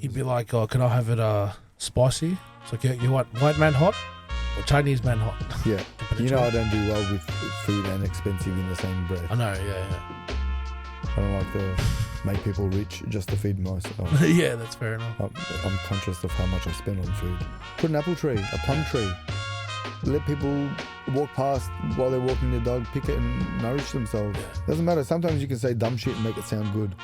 He'd be like, "Oh, can I have it spicy?" It's like, "Yeah, you want white man hot or Chinese man hot?" Yeah. You know I don't do well with food and expensive in the same breath. I know. Yeah, I don't like to make people rich just to feed myself. yeah. Yeah, that's fair enough. I'm conscious of how much I spend on food. Put an apple tree, a plum tree. Let people walk past while they're walking their dog, pick it and nourish themselves. Yeah. Doesn't matter. Sometimes you can say dumb shit and make it sound good.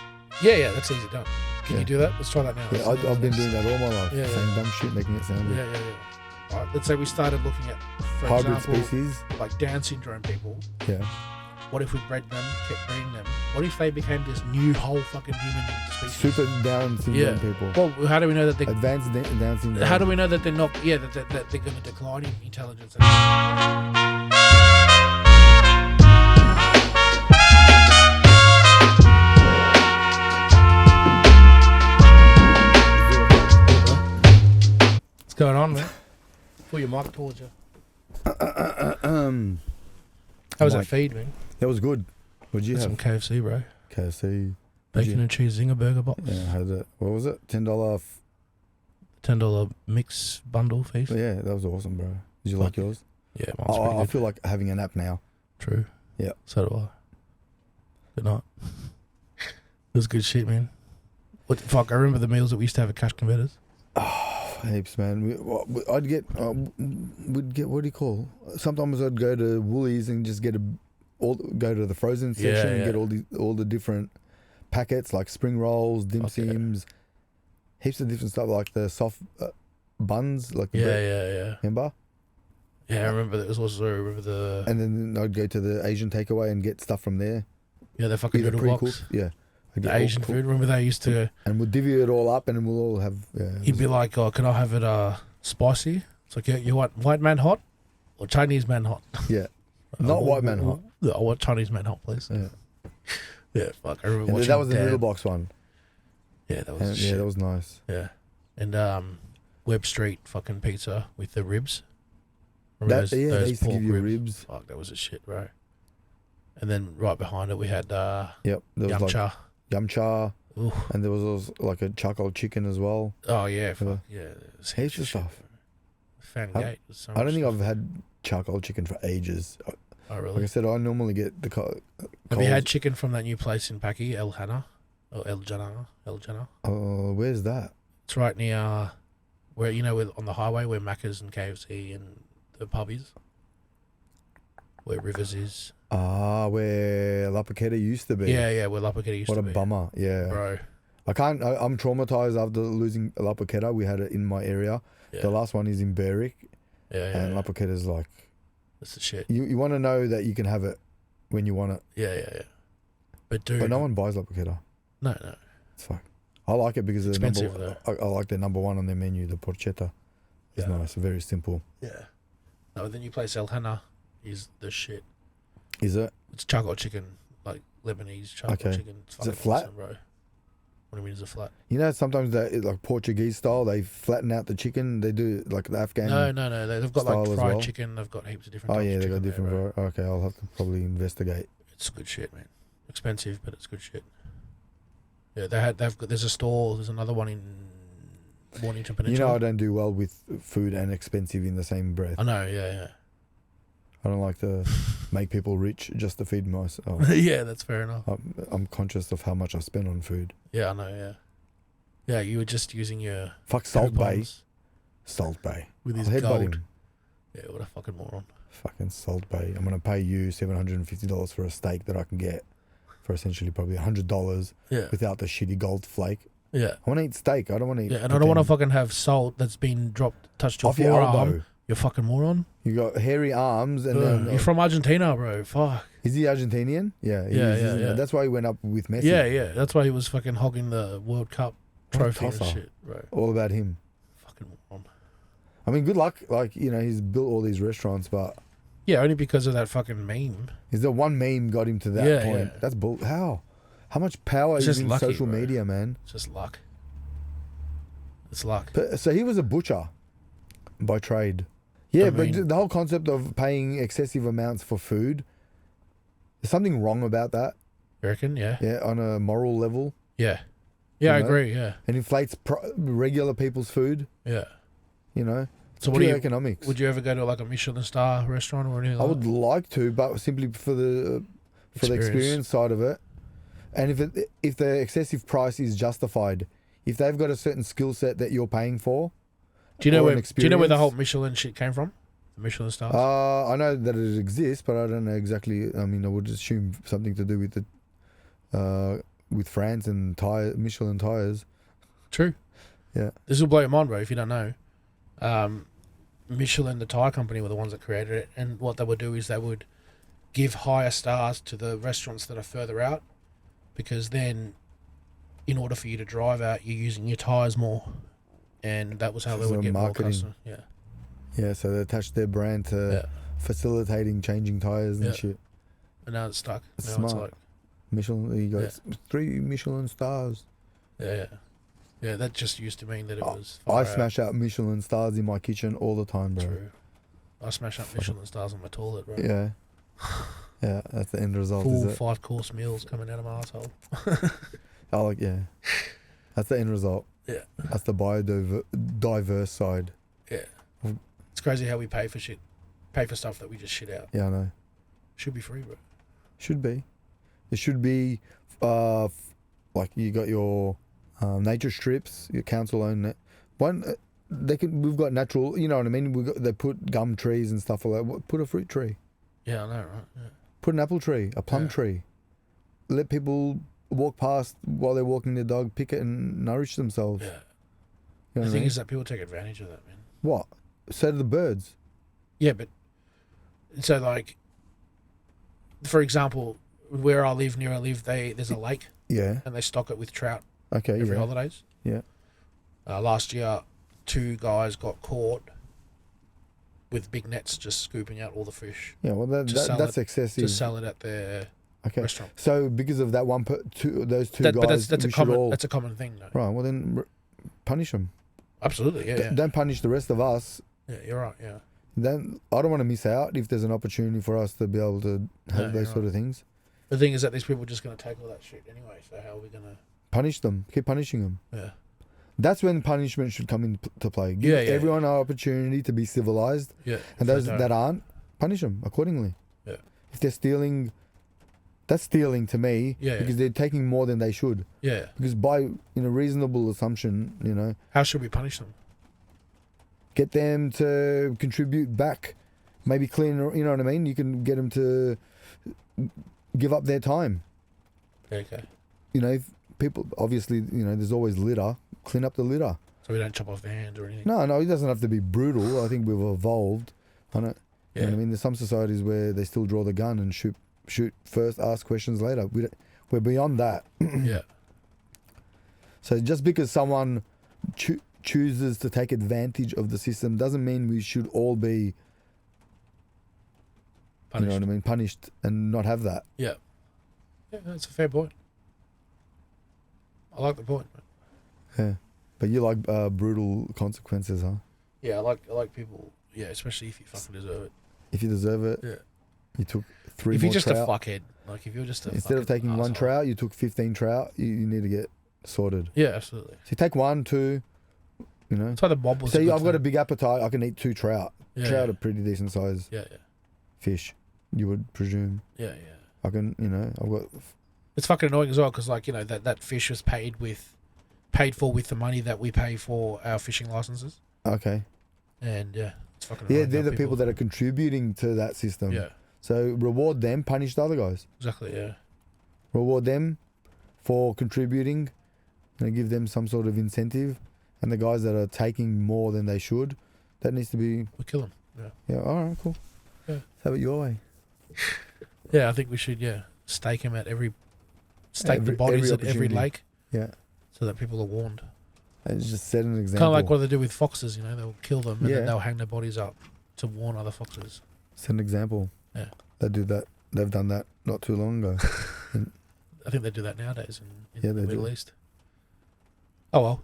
Yeah, that's easy done. Can you do that? Let's try that now. Yeah, I've been doing that all my life. Yeah, saying dumb shit, making it sound good. Yeah. All right, let's say we started looking at, for Hybrid example, species. like Down syndrome people. Yeah. What if we bred them, kept breeding them? What if they became this new whole fucking human species? Super Down syndrome people. Well, how do we know that they? Advanced Down syndrome. How do we know that they're not? Yeah, that they're going to decline in intelligence. What's going on, man? Pull your mic towards you. How was that feed, man? That was good. What'd you have? Some KFC, bro. KFC. Bacon and cheese zinger burger box. Yeah, I had that. What was it? $10. $10 mix bundle feast. Yeah, that was awesome, bro. Did you like yours? Yeah, mine's pretty I good. feel like having a nap now. True. Yeah. So do I. Good night. It was good shit, man. What the fuck? I remember the meals that we used to have at Cash Converters. Oh, heaps, man. I'd get, what do you call? Sometimes I'd go to Woolies and just go to the frozen section and get all the different packets like spring rolls, dim sims, heaps of different stuff like the soft buns, like the bread. Remember? Yeah, I remember that. And then I'd go to the Asian takeaway and get stuff from there. Yeah, the fucking Either noodle box. Yeah. The Asian food. Remember they used to. And we'll divvy it all up and then we'll all have. He'd be like, "Oh, can I have it spicy?" It's like, "Yeah, you want white man hot or Chinese man hot?" Yeah. Not white man hot. I want Chinese man hot, please. Yeah. Yeah, fuck. I remember watching that was the noodle box one. Yeah, that was shit. Yeah, that was nice. Yeah. And Webb Street fucking pizza with the ribs. They used to give you ribs. Fuck, that was a shit, bro. And then right behind it we had there was yum cha. Yum cha. Ooh. And there was also like a charcoal chicken as well. Oh yeah, fuck. Yeah. Heaps of stuff. Fan gate. I don't think I've had charcoal chicken for ages. Oh really? Like I said, I normally get the Have you had chicken from that new place in Paki, El Hana? Or El Jana? Where's that? It's right near where, you know, on the highway where Macca's and KFC and the pub is. Where Rivers is. Where La Paqueta used to be. Yeah, where La Paqueta used to be. What a bummer, yeah. Bro. I'm traumatized after losing La Paqueta. We had it in my area. Yeah. The last one is in Berwick. And La Paqueta's like... That's the shit. You want to know that you can have it when you want it. Yeah. But dude... But no one buys La Paqueta. No. It's fuck. I like it because expensive, though. I like their number one on their menu, the porchetta. It's nice, very simple. Yeah. No, the new place El Hana is the shit. Is it? It's charcoal chicken, like Lebanese charcoal chicken. Is it flat? Awesome, bro. What do you mean is it flat? You know, sometimes like Portuguese style, they flatten out the chicken. They do like the Afghan. No. They've got like fried chicken. They've got heaps of different. Oh yeah, they've got different. Okay, I'll have to probably investigate. It's good shit, man. Expensive, but it's good shit. Yeah, there's a store. There's another one in Mornington Peninsula. You know, I don't do well with food and expensive in the same breath. I know. Yeah. I don't like to make people rich just to feed myself. Yeah, that's fair enough. I'm conscious of how much I spend on food. Yeah, I know, yeah. Yeah, you were just using your... Fuck Salt Bay. Salt Bay. With his gold. Yeah, what a fucking moron. Fucking Salt Bay. I'm going to pay you $750 for a steak that I can get for essentially probably $100 without the shitty gold flake. Yeah. I want to eat steak. I don't want to eat... Yeah, and I don't want to fucking have salt that's been touched your forearm. You fucking moron. You got hairy arms and then... You're from Argentina, bro. Fuck. Is he Argentinian? Yeah. Yeah. That's why he went up with Messi. Yeah. That's why he was fucking hogging the World Cup trophy and shit, bro. All about him. Fucking moron. I mean, good luck. Like, you know, he's built all these restaurants, but... Yeah, only because of that fucking meme. Is there one meme got him to that point? Yeah. That's bull. How? How much power is in social media, man? It's just luck. It's luck. So he was a butcher by trade. Yeah, but the whole concept of paying excessive amounts for food, there's something wrong about that. You reckon? Yeah. Yeah, on a moral level. Yeah. Yeah, I you know? agree. Yeah, It inflates regular people's food. yeah. You know, So pure economics. Would you ever go to like a Michelin star restaurant or anything? I would like to, but simply for the experience side of it, and if the excessive price is justified, if they've got a certain skill set that you're paying for, do you know where the whole Michelin shit came from? The Michelin stars. I know that it exists, but I don't know exactly. I mean, I would assume something to do with with France and Michelin tires. True. Yeah. This will blow your mind, bro. If you don't know, Michelin, the tire company, were the ones that created it, and what they would do is they would give higher stars to the restaurants that are further out, because then, in order for you to drive out, you're using your tires more, and that was how they would get marketing. more customers. Yeah. Yeah, so they attached their brand to facilitating changing tires and shit. And now it's stuck. It's now smart. It's like, Michelin, you got 3 Michelin stars. yeah. Yeah, that just used to mean that it was. I smash out Michelin stars in my kitchen all the time, bro. True. I smash up Michelin stars on my toilet, bro. Yeah. Yeah, that's the end result. Full is it? 5-course meals coming out of my asshole. That's the end result. Yeah. That's the biodiverse side. Yeah. It's crazy how we pay for stuff that we just shit out. Yeah, I know. Should be free, bro. Should be. It should be, like you got your nature strips. Your council own it. We've got natural. You know what I mean. They put gum trees and stuff like that. Put a fruit tree. Yeah, I know, right? Yeah. Put an apple tree, a plum tree. Let people walk past while they're walking their dog, pick it and nourish themselves. Yeah. You know The thing is that people take advantage of that, man. What? So do the birds. Yeah, but so like, for example, near I live, there's a lake. Yeah. And they stock it with trout. Okay. Every holidays. Yeah. Last year, 2 guys got caught with big nets just scooping out all the fish. Yeah, well, that's excessive. To sell it at their restaurant. So because of that those two guys, but that's a common thing, though. Right. Well, then punish them. Absolutely. Yeah. Don't punish the rest of us. Yeah, you're right. Yeah. Then I don't want to miss out if there's an opportunity for us to be able to have those sort of things. The thing is that these people are just going to take all that shit anyway. So how are we going to punish them? Keep punishing them. Yeah. That's when punishment should come into play. Give everyone an opportunity to be civilized. Yeah. And those that aren't, punish them accordingly. Yeah. If they're stealing, that's stealing to me. Yeah. Because they're taking more than they should. Yeah. Because by reasonable assumption, how should we punish them? Get them to contribute back. Maybe clean. You know what I mean? You can get them to give up their time. Okay. People obviously, there's always litter. Clean up the litter. So we don't chop off their hands or anything? No, it doesn't have to be brutal. I think we've evolved. I know. Yeah. You know what I mean? There's some societies where they still draw the gun and shoot first, ask questions later. We're beyond that. Yeah. So just because someone chooses to take advantage of the system doesn't mean we should all be punished. You know what I mean? Punished and not have that. Yeah. Yeah, that's a fair point. I like the point, man. Yeah, but you like brutal consequences, huh? Yeah, I like people. Yeah, especially if you fucking deserve it. If you deserve it, yeah. You took 3 if more you're just trout. a fuckhead, like if you're just a instead of taking asshole. 1 trout, you took 15 trout. You need to get sorted. Yeah, absolutely. So you take 1, 2. It's like the bob was. So I've got a big appetite. I can eat 2 trout. Yeah, trout are pretty decent size. Yeah. Fish, you would presume. Yeah. I can, I've got. It's fucking annoying as well because, like, that fish was paid for with the money that we pay for our fishing licenses. Okay. And it's fucking annoying. Yeah, they're the people that are contributing to that system. Yeah. So reward them, punish the other guys. Exactly. Yeah. Reward them for contributing, and give them some sort of incentive. And the guys that are taking more than they should, that needs to be. We kill them. Yeah. Yeah. All right. Cool. Yeah. Have it your way. Yeah, I think we should. Yeah, stake them at the bodies at every lake. Yeah. So that people are warned. And just set an example. Kind of like what they do with foxes. They'll kill them and then they'll hang their bodies up to warn other foxes. Set an example. Yeah. They do that. They've done that not too long ago. I think they do that nowadays in the Middle East. Oh well.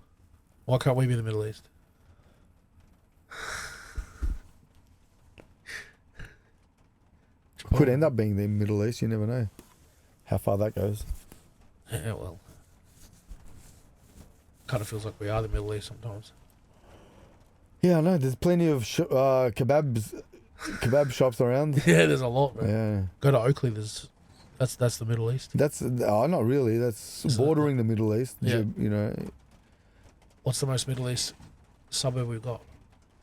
Why can't we be the Middle East? Could end up being the Middle East. You never know how far that goes. Yeah, well. Kind of feels like we are the Middle East sometimes. Yeah, I know. There's plenty of kebab shops around. Yeah, there's a lot, bro. Yeah. Go to Oakley, that's the Middle East. That's not really. That's bordering the Middle East. Yeah. You know. What's the most Middle East suburb we've got?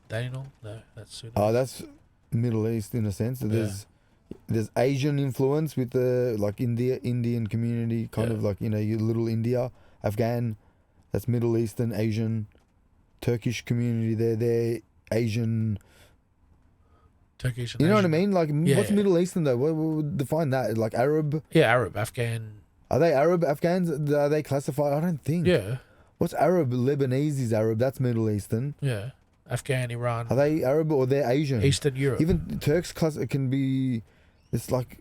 Dandenong? No, that's Sudan. Oh, that's Middle East in a sense. There's Asian influence with the like Indian community, kind of like, you know, your little India, Afghan. That's Middle Eastern, Asian, Turkish community. They're Asian. Turkish. And You know Asian. what I mean? Like, what's Middle Eastern though? What would define that? Like Arab? Yeah, Arab, Afghan. Are they Arab, Afghans? Are they classified? I don't think. Yeah. What's Arab? Lebanese is Arab. That's Middle Eastern. Yeah. Afghan, Iran. Are they Arab or they're Asian? Eastern Europe. Even Turks can be. It's like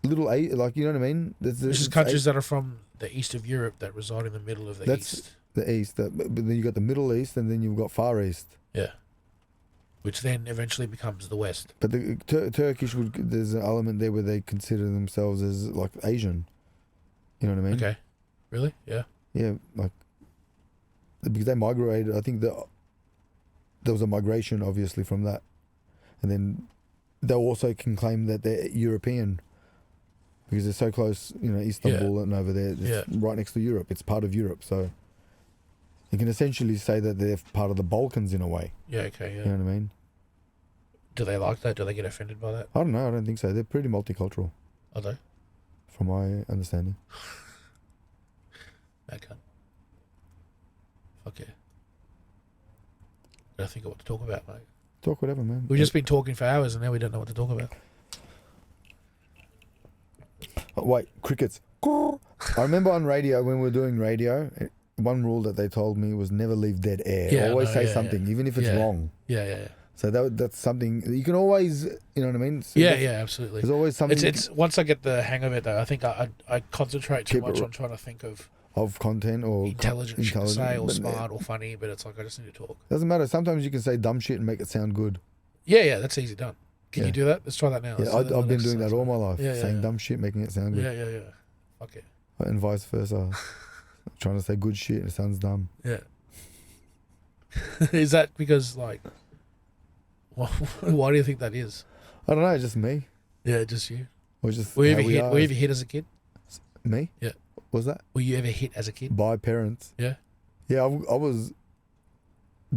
little like, you know what I mean? This is countries that are from the east of Europe that reside in the middle of the East. The East. But then you got the Middle East, and then you've got Far East. Yeah. Which then eventually becomes the West. But the Turkish there's an element there where they consider themselves as like Asian. You know what I mean? Okay. Really? Yeah. Yeah, like because they migrated. I think there was a migration, obviously, from that, and then they also can claim that they're European because they're so close. You know, Istanbul and over there, it's right next to Europe. It's part of Europe, so you can essentially say that they're part of the Balkans in a way. Yeah. Okay. Yeah. You know what I mean? Do they like that? Do they get offended by that? I don't know. I don't think so. They're pretty multicultural. Are they? From my understanding. Okay. Fuck yeah. Gotta think of what to talk about, mate. Talk whatever, man. We've just been talking for hours and now we don't know what to talk about. Oh, wait, crickets. I remember on radio, when we were doing radio, one rule that they told me was never leave dead air. Yeah, always say something, even if it's wrong. Yeah. So that's something you can always, you know what I mean? So yeah, absolutely. There's always something. It's once I get the hang of it, though, I think I concentrate too much on trying to think of content or intelligent shit to say or smart or funny, but it's like I just need to talk. Doesn't matter. Sometimes you can say dumb shit and make it sound good. Yeah, that's easy done. Can you do that? Let's try that now. Yeah, I've been doing that all my life. Saying dumb shit, making it sound good. Yeah. Fuck it. And vice versa. Trying to say good shit and it sounds dumb. Yeah. Is that because, like, why do you think that is? I don't know, just me. Yeah, just you. Or just were you ever hit as a kid? Me? Yeah. Was that? Were you ever hit as a kid? By parents. Yeah. Yeah, I was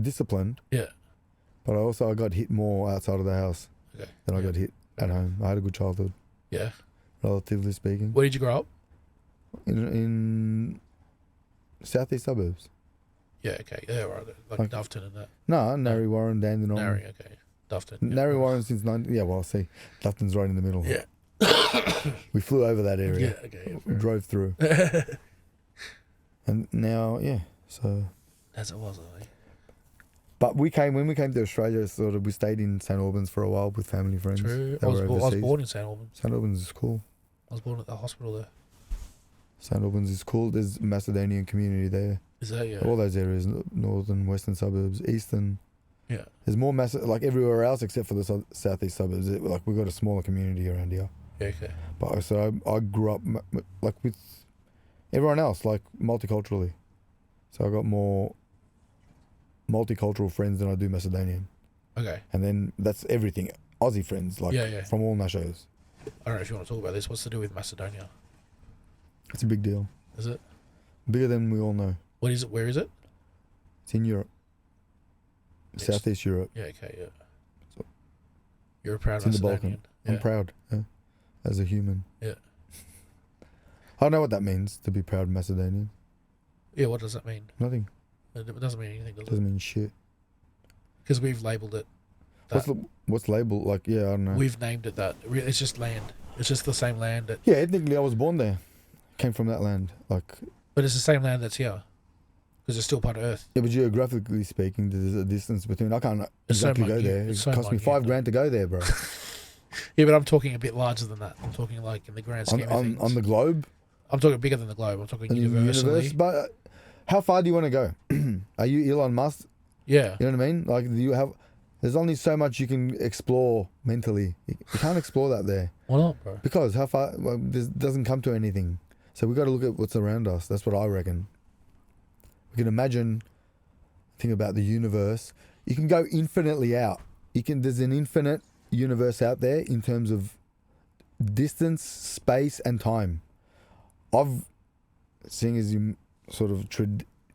disciplined. Yeah. But I got hit more outside of the house than I got hit at home. I had a good childhood. Yeah. Relatively speaking. Where did you grow up? In southeast suburbs. Yeah, okay. Yeah, right. Like Doveton and that. No, Narre Warren, Dandenong. Narre, okay. Doveton. Narre Warren since 90. Yeah, well, see, Doveton's right in the middle. Yeah. We flew over that area. Yeah, okay. We drove through. And now, so. As it was, I think. But when we came to Australia, we stayed in St Albans for a while with family friends. True. I was born in St Albans. St Albans is cool. I was born at the hospital there. St Albans is cool. There's a Macedonian community there. Is that, yeah? All those areas, northern, western suburbs, eastern. Yeah. There's more like everywhere else except for the southeast suburbs. Like we've got a smaller community around here. Yeah, okay. But so I grew up like with everyone else, like multiculturally. So I got more multicultural friends than I do Macedonian. Okay. And then that's everything. Aussie friends, like from all nashos. I don't know if you want to talk about this. What's to do with Macedonia? It's a big deal. Is it? Bigger than we all know. What is it? Where is it? It's in Europe. Southeast Europe. Yeah, okay, yeah. So, you're a proud Macedonian. Macedonian. It's in the Balkan. Yeah. I'm proud, as a human. Yeah. I don't know what that means, to be proud Macedonian. Yeah, what does that mean? Nothing. It doesn't mean anything, does it? Doesn't mean shit. Because we've labelled it. What's labelled? Like, I don't know. We've named it that. It's just land. It's just the same land. Yeah, ethnically I was born there. Came from that land. But it's the same land that's here. Because it's still part of Earth. Yeah, but geographically speaking, there's a distance between. I can't exactly go there. It cost me $5,000 to go there, bro. Yeah, but I'm talking a bit larger than that. I'm talking like in the grand scheme of things. On the globe? I'm talking bigger than the globe. I'm talking universally. But how far do you want to go? Are you Elon Musk? Yeah. You know what I mean? Like, do you have... There's only so much you can explore mentally. You can't explore that there. Why not, bro? Because how far... Well, this doesn't come to anything. So we got to look at what's around us. That's what I reckon. we can imagine, think about the universe. You can go infinitely out. There's an infinite universe out there in terms of distance, space, and time. Seeing as you sort of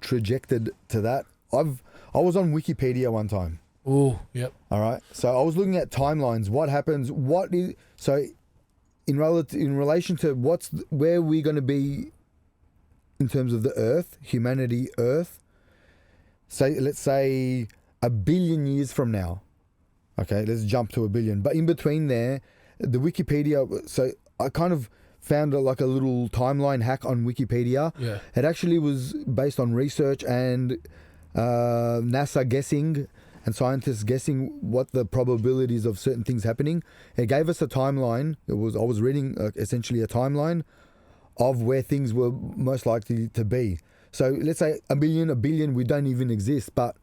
trajected to that, I was on Wikipedia one time. Oh, yep. All right. So I was looking at timelines. What happens? In relation to where we're going to be in terms of the Earth, humanity, Earth. Let's say 1 billion years from now. Okay, let's jump to 1 billion. But in between there, the Wikipedia. So I kind of found a little timeline hack on Wikipedia. Yeah. It actually was based on research and NASA guessing and scientists guessing what the probabilities of certain things happening. It gave us a timeline. I was reading essentially a timeline of where things were most likely to be. So let's say 1 billion, we don't even exist, but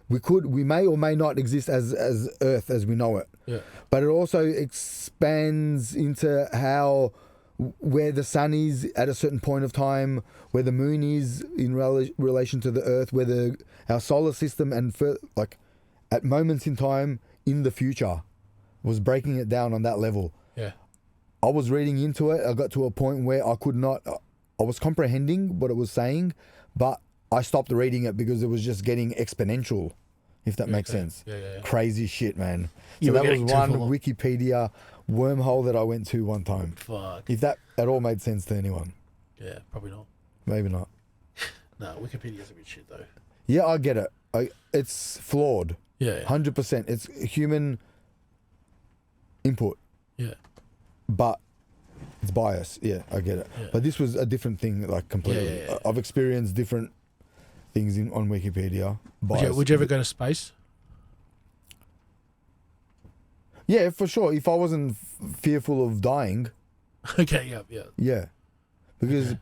we may or may not exist as Earth as we know it. Yeah. But it also expands into where the sun is at a certain point of time, where the moon is in relation to the Earth, where our solar system and at moments in time in the future was breaking it down on that level. Yeah. I was reading into it. I got to a point where I was comprehending what it was saying, but I stopped reading it because it was just getting exponential, if that makes sense. Yeah. Crazy shit, man. You So were that was getting one too full. Wikipedia wormhole that I went to one time. Fuck. If that at all made sense to anyone. Yeah, probably not. Maybe not. No, Wikipedia's a bit shit though. Yeah, I get it. It's flawed. Yeah. 100%. It's human input, Yeah. but it's bias. Yeah, I get it. Yeah. But this was a different thing, completely. Yeah. I've experienced different things on Wikipedia. Would you ever go to space? Yeah, for sure. If I wasn't fearful of dying, Okay, yeah. yeah. Because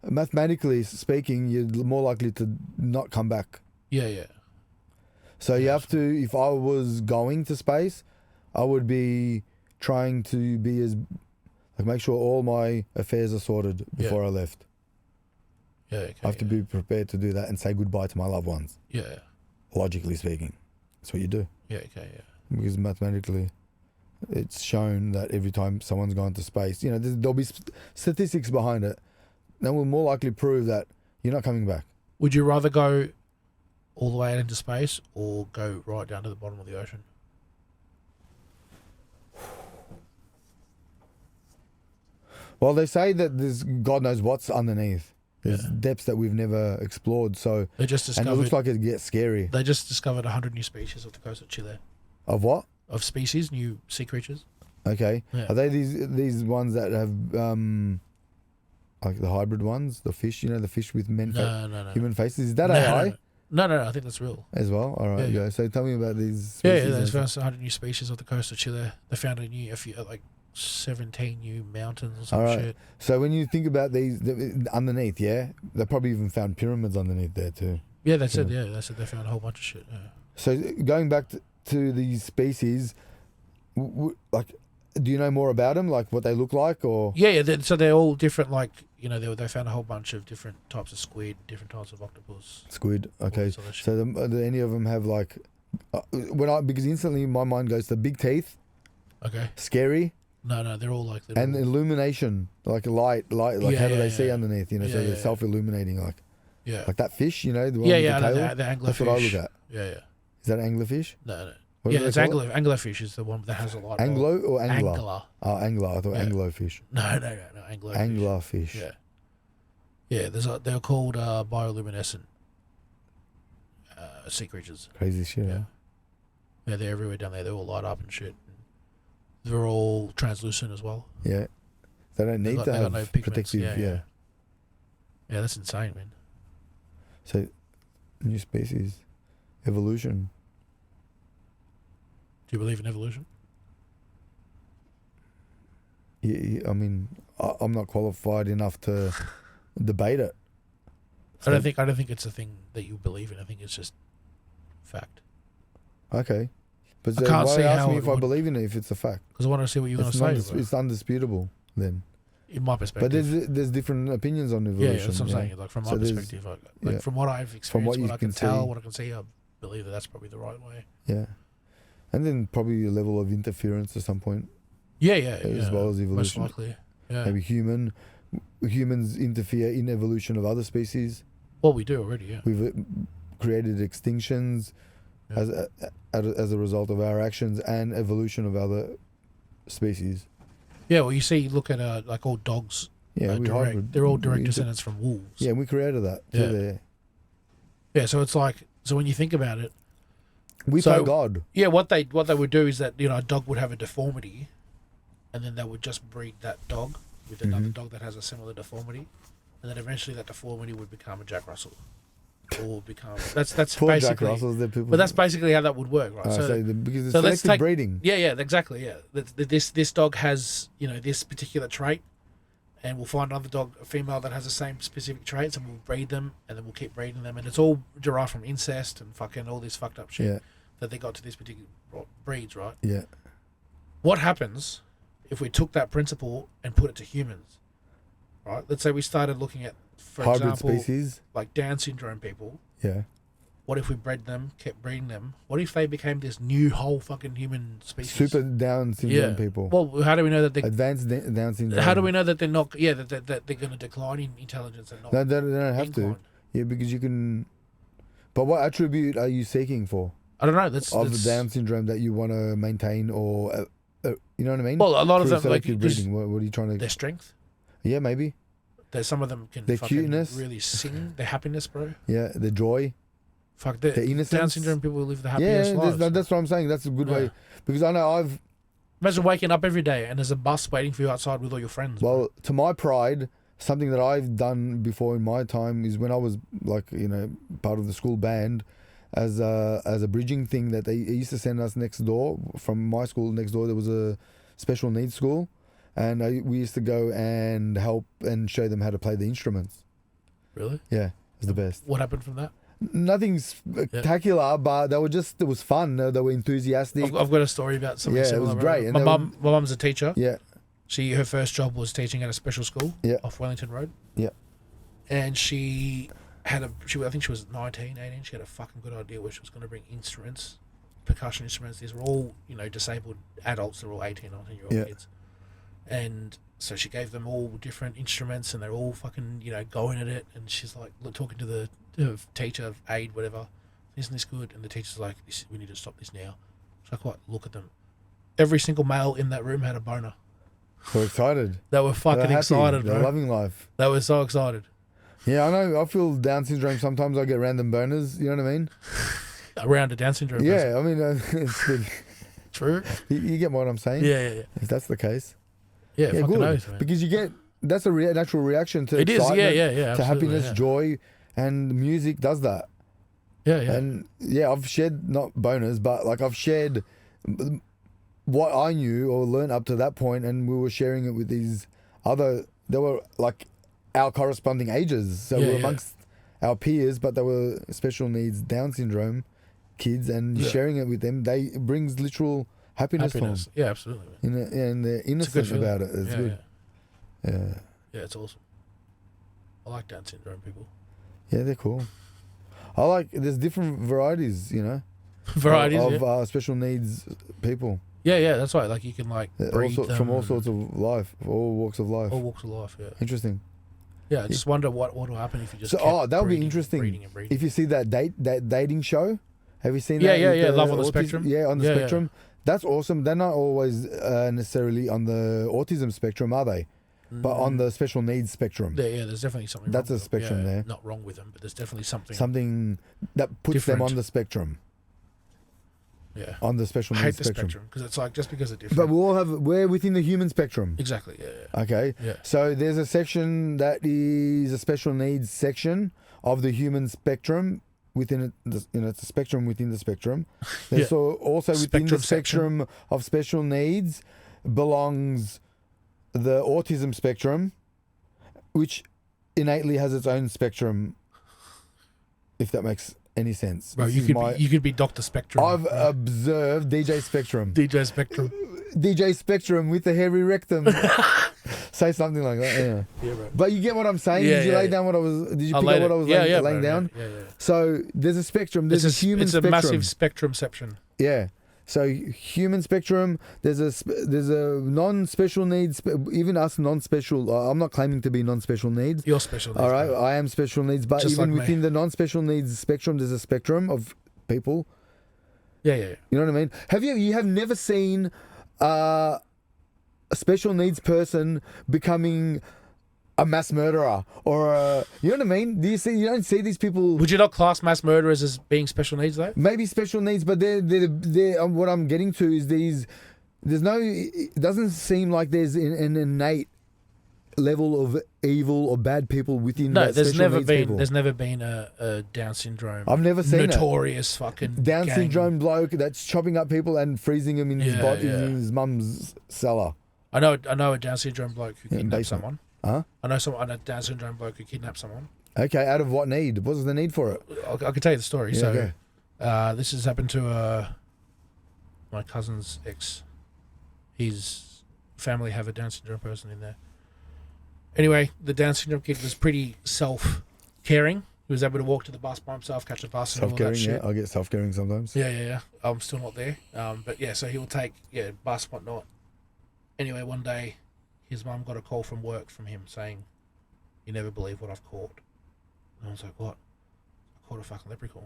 mathematically speaking, you're more likely to not come back. Yeah. So you have to, if I was going to space, I would be trying to be make sure all my affairs are sorted before I left. Yeah, okay. I have to be prepared to do that and say goodbye to my loved ones. Yeah. Logically speaking. That's what you do. Yeah, okay, yeah. Because mathematically, it's shown that every time someone's gone to space, there'll be statistics behind it that will more likely prove that you're not coming back. Would you rather go all the way out into space or go right down to the bottom of the ocean? Well, they say that there's God knows what's underneath. There's depths that we've never explored. So They just and discovered. it looks like it gets scary. They just discovered 100 new species off the coast of Chile. Of what? Of species, new sea creatures. Okay. Yeah. Are they these ones that have like the hybrid ones, the fish? The fish with No. human faces. Is that AI No, I think that's real. as well? All right, Yeah. So tell me about these. Yeah, species they and found 100 new species off the coast of Chile. They found a few, 17 new mountains or some All right. shit. So when you think about these underneath, they probably even found pyramids underneath there too. Yeah, they said they found a whole bunch of shit. Yeah. So going back to these species, do you know more about them, like what they look like, or? Yeah. So they're all different. They found a whole bunch of different types of squid, different types of octopus. Squid. Okay. all this other shit. So do any of them have because instantly my mind goes to big teeth, Okay. scary, No, they're all like. and illumination, like light. Like how do they see yeah. underneath? So Yeah, they're yeah. self-illuminating, like that fish. The one with the Yeah. tail. The anglerfish. That's what I look at. Yeah. Is that anglerfish? No. What Yeah, do it's they call it? anglerfish is the one that has a lot. Anglo or angler? Angler. Oh, angler. I thought Yeah. anglerfish. No, anglerfish. Anglerfish. Yeah. Yeah, they're called bioluminescent sea creatures. Crazy shit. Yeah. Huh? Yeah, they're everywhere down there. They all light up and shit. They're all translucent as well. Yeah. They don't need to They got have no pigments. protective. Yeah, that's insane, man. So, new species, evolution. Do you believe in evolution? Yeah, I mean, I'm not qualified enough to debate it. I don't think it's a thing that you believe in. I think it's just fact. Okay. But I can't why see ask how me it if I would- believe in it if it's a fact? Because I want to see what you're going to say. bro. It's undisputable then. in my But perspective. there's different opinions on evolution. Yeah, that's what I'm saying. Like from my perspective, like from what I've experienced, what I can tell, what I can see, I believe that's probably the right way. Yeah, and then probably a level of interference at some point. Yeah, as well as evolution. Most likely. Yeah. Maybe humans interfere in evolution of other species. Well, we do already. Yeah. We've created extinctions as a result of our actions and evolution of other species. Yeah, well, you see, look at like all dogs. Yeah, they're all direct descendants from wolves. Yeah, we created that. Yeah. Yeah, so it's like, so when you think about it, we play God. Yeah, what they would do is that, you know, a dog would have a deformity, and then they would just breed that dog with another dog that has a similar deformity, and then eventually that deformity would become a Jack Russell. Or become that's Poor basically. Jack Russells, but that's basically how that would work, right? Because it's selective breeding. Yeah, exactly. Yeah, this dog has, you know, this particular trait, and we'll find another dog, a female that has the same specific traits, and we'll breed them, and then we'll keep breeding them, and it's all derived from incest and fucking all this fucked up shit that they got to these particular breeds, right? Yeah. What happens if we took that principle and put it to humans, right? Let's say we started looking at, for hybrid example, species, like Down syndrome people. Yeah. What if we bred them, kept breeding them? What if they became this new whole fucking human species? Super Down syndrome people. Well, how do we know that they advanced Down syndrome? How do we know that they're not? Yeah, that they're going to decline in intelligence and not. No, they don't have to. Yeah, because you can. But what attribute are you seeking for? I don't know. That's Down syndrome that you want to maintain, or you know what I mean? Well, a lot of them like breeding. What are you trying to? Their strength. Yeah, maybe. There's some of them can their fucking cuteness, really sing. Their happiness, bro. Yeah, their joy. Fuck, their innocence. Down syndrome people live the happiest lives. That's what I'm saying. That's a good way, because I know I've. Imagine waking up every day and there's a bus waiting for you outside with all your friends. Well, bro. To my pride, something that I've done before in my time is when I was like, you know, part of the school band, as a bridging thing that they used to send us next door from my school next door. There was a special needs school. And we used to go and help and show them how to play the instruments. Really? Yeah, it was the best. What happened from that? Nothing spectacular, but they were it was fun. They were enthusiastic. I've got a story about something similar. It was great. My mum's a teacher. Yeah. Her first job was teaching at a special school off Wellington Road. Yeah. And I think she was 19, 18. She had a fucking good idea where she was going to bring instruments, percussion instruments. These were all, you know, disabled adults. They're all 18, 19-year-old kids. And so she gave them all different instruments, and they're all fucking, you know, going at it. And she's like talking to the teacher, aide, whatever. Isn't this good? And the teacher's like, we need to stop this now. She's like, what? Look at them. Every single male in that room had a boner. They were excited. They were fucking excited, bro. They're loving life. They were so excited. Yeah, I know. I feel Down syndrome. Sometimes I get random boners. You know what I mean? Around a Down syndrome. Yeah, I mean, it's true. You get what I'm saying? Yeah. If that's the case. Yeah, fucking good. knows, man. Because you get, that's a natural reaction to it excitement, to happiness, joy, and music does that. Yeah. And I've shared, not boners, but like I've shared what I knew or learned up to that point, and we were sharing it with these they were like our corresponding ages. So we're amongst our peers, but they were special needs Down syndrome kids, and sharing it with them, it brings literal happiness. For them. Yeah, absolutely. And they're innocent about it. It's good. Yeah, it's awesome. I like Down syndrome people. Yeah, they're cool. There's different varieties, you know. of special needs people. Yeah, that's right. Like you can breed them from all sorts of life, all walks of life. All walks of life, yeah. Interesting. Yeah, I just wonder what will happen if you just that would be interesting. Breeding. If you see that dating show, have you seen that? Yeah, Love on the Spectrum. Yeah, on the spectrum. Yeah. That's awesome. They're not always necessarily on the autism spectrum, are they? But on the special needs spectrum. Yeah, there's definitely something. That's a spectrum there. Not wrong with them, but there's definitely something that puts them on the spectrum. Yeah. On the special needs spectrum. I hate the spectrum because it's like just because it's different. But we're within the human spectrum. Exactly. Yeah. Okay. Yeah. So there's a section that is a special needs section of the human spectrum within it. It's a spectrum within the spectrum. So also within the spectrum of special needs belongs the autism spectrum, which innately has its own spectrum. If that makes any sense. Bro, you could be Dr. Spectrum. I've observed DJ Spectrum. DJ Spectrum. DJ Spectrum with the hairy rectum. Say something like that. Yeah. Yeah, bro. But you get what I'm saying? Yeah, Did you yeah, lay yeah. down what I was? Did you I pick laid up what it. I was Yeah, laying bro, down? Yeah. So there's a spectrum. There's a human it's spectrum. a massive spectrum section. Yeah. So human spectrum. There's a non-special needs. Even us non-special. I'm not claiming to be non-special needs. You're special needs. All right, bro. I am special needs, but Just even like me. within the non-special needs spectrum, there's a spectrum of people. Yeah. You know what I mean? You have never seen a special needs person becoming a mass murderer or you know what I mean? You don't see these people. Would you not class mass murderers as being special needs though? Maybe special needs, but they're what I'm getting to is it doesn't seem like there's an innate level of evil or bad people within No, that there's special never needs been people. there's never been a Down syndrome. I've never seen notorious fucking Down gang. syndrome bloke that's chopping up people and freezing them in his Yeah, body yeah. in his mum's cellar. I know a Down syndrome bloke who In kidnapped basement. someone. Huh? I know a Down syndrome bloke who kidnapped someone. Okay, out of what need? What was the need for it? I can tell you the story. Yeah, So go. this has happened to my cousin's ex. His family have a Down syndrome person in there. Anyway, the Down syndrome kid was pretty self-caring. He was able to walk to the bus by himself, catch a bus, and all that Self-caring, shit. yeah. I get self-caring sometimes. Yeah. I'm still not there. But yeah, so he'll take bus, whatnot. Anyway, one day, his mum got a call from work from him saying, "You never believe what I've caught." And I was like, "What?" "I caught a fucking leprechaun."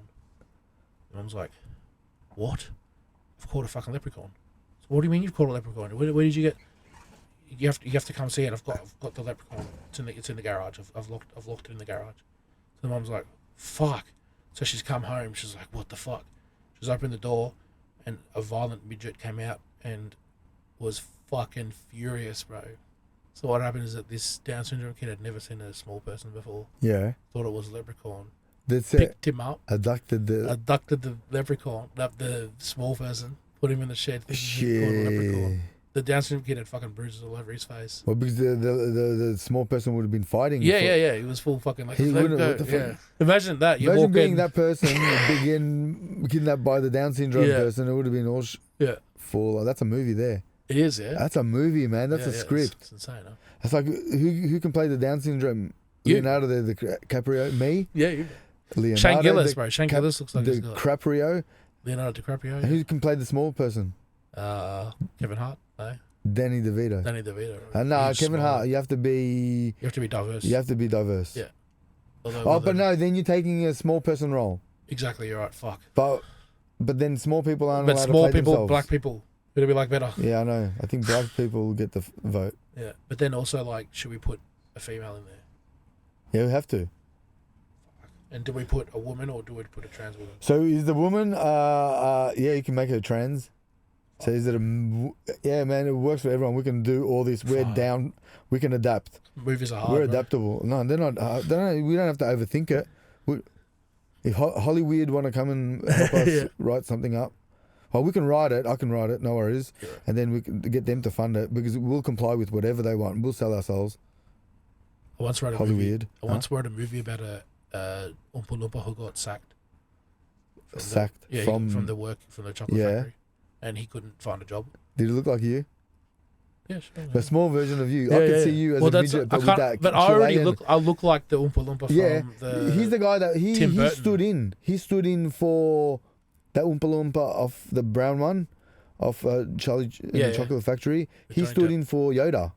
And Mum's like, "What? I've caught a fucking leprechaun." So what do you mean you've caught a leprechaun? Where did you get? You have to come see it. I've got the leprechaun. It's in the garage. I've locked it in the garage. So the mum's like, "Fuck." So she's come home. She's like, "What the fuck?" She's opened the door, and a violent midget came out and was fucking furious, bro. So what happened is that this Down syndrome kid had never seen a small person before. Yeah. Thought it was a leprechaun. That's it. Picked him up, Abducted the leprechaun, the small person, put him in the shed, thinking he caught a leprechaun. shit. The Down syndrome kid had fucking bruises all over his face. Well, because the small person would have been fighting. Yeah. He was full fucking like. He let wouldn't- go. what the fuck? Yeah. Imagine that. You Imagine walk being in. that person, begin kidnapped by the Down syndrome Yeah. person. It would have been all Yeah. full. That's a movie there. It is. Yeah. That's a movie, man. That's a script. It's insane. Huh? It's like who can play the Down syndrome? You. Leonardo DiCaprio, me. Yeah. You. Leonardo Shane Gillis, bro. Shane Gillis looks like he's got DiCaprio. Leonardo DiCaprio. And who can play the small person? Kevin Hart. No. Danny DeVito. Danny DeVito. No, He's Kevin small. Hart. You have to be. You have to be diverse. You have to be diverse. Yeah. But no, then you're taking a small person role. Exactly, you're right. Fuck. But then small people aren't But allowed small to play people, themselves. black people, it'll be like better. Yeah, I know. I think black people get the vote. Yeah. But then also, like, should we put a female in there? Yeah, we have to. And do we put a woman or do we put a trans woman? So is the woman? Yeah, you can make her trans. So is it yeah, man, it works for everyone. We can do all this. We're Fine. down. We can adapt. Movies are hard. We're bro. adaptable. No, they're not. We don't have to overthink it. If Hollywood want to come and help us Yeah. write something up, well, we can write it. I can write it. No worries. Yeah. And then we can get them to fund it because we'll comply with whatever they want. We'll sell ourselves. I once wrote a movie. Hollywood. I once wrote a movie about a Oompa Loompa who got sacked. Sacked from from the chocolate Yeah. factory, and he couldn't find a job. Did it look like you? Yeah, sure. A small version of you. Yeah, I could yeah, see yeah. you as Well, a that's midget, I but with can't. that. But I already Chilean- look. I look like the Oompa Loompa Yeah, from the. he's the guy that he Tim Burton. stood in. He stood in for that Oompa Loompa of the brown one, of Charlie in Yeah, the yeah. Chocolate Factory. The He Johnny stood Depp. in for Yoda.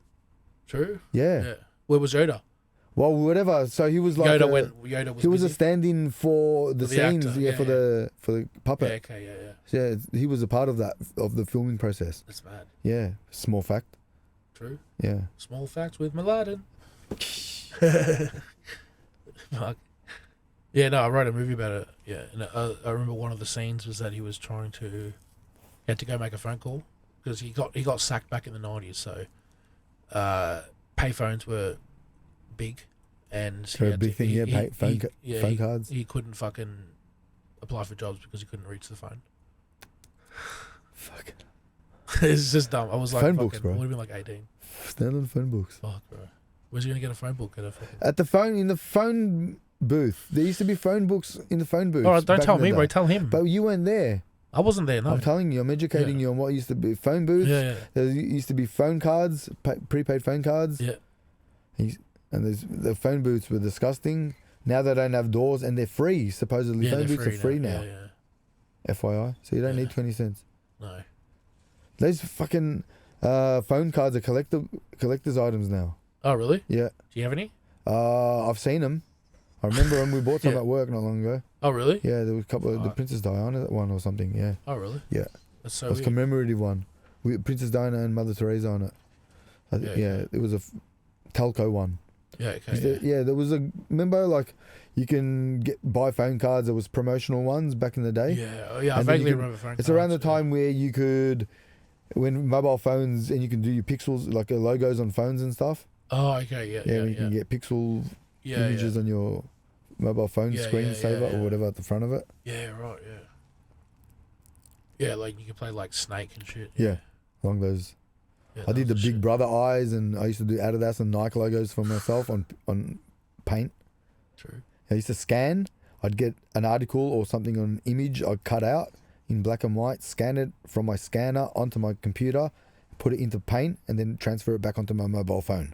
True. Yeah. Yeah. Where was Yoda? Well, whatever. So he was like Yoda a- was. he was a busy. stand-in for the For the scenes, actor, yeah, yeah, for yeah. the puppet. Yeah. Okay. Yeah. Yeah, he was a part of that of the filming process. That's mad. Yeah, small fact. True. Yeah. Small facts with Mladen. Fuck. Yeah, no, I wrote a movie about it. Yeah, and I remember one of the scenes was that he was trying to, he had to go make a phone call because he got sacked back in the 90s. So, payphones were big, and So a big thing, yeah, phone cards. He couldn't fucking apply for jobs because he couldn't reach the phone. Fuck. It's just dumb. I was like, Phone books, fucking, bro. would have been like 18. Stand on phone books. Fuck, bro. Where's he gonna get a phone book? At the phone, in the phone booth. There used to be phone books in the phone booth. All right, don't tell me, bro. Tell him. But you weren't there. I wasn't there, no. I'm telling you, I'm educating you on what used to be phone booths. Yeah, yeah. There used to be phone cards, prepaid phone cards. Yeah. And the phone booths were disgusting. Now they don't have doors and they're free. Supposedly phone booths are free now. Yeah. FYI. So you don't need 20 cents. No. Those fucking phone cards are collector's items now. Oh, really? Yeah. Do you have any? I've seen them. I remember when we bought some at work not long ago. Oh, really? Yeah, there was a couple of the Princess Diana one or something. Yeah. Oh, really? Yeah. That's so It was a commemorative one. Princess Diana and Mother Teresa on it. It was a telco one. Yeah, okay. There was remember, like, you can buy phone cards. There was promotional ones back in the day. Yeah. I vaguely remember phone cards. It's around the time where you could, when mobile phones, and you can do your pixels, like logos on phones and stuff. Oh, okay, yeah. You can get pixel images on your mobile phone screensaver or whatever at the front of it. Yeah, right, yeah. Yeah, like you can play like Snake and shit. Yeah, along those. Yeah, I did the Big Brother eyes, and I used to do Adidas and Nike logos for myself on paint. True. I used to scan. I'd get an article or something on an image I'd cut out in black and white, scan it from my scanner onto my computer, put it into paint, and then transfer it back onto my mobile phone.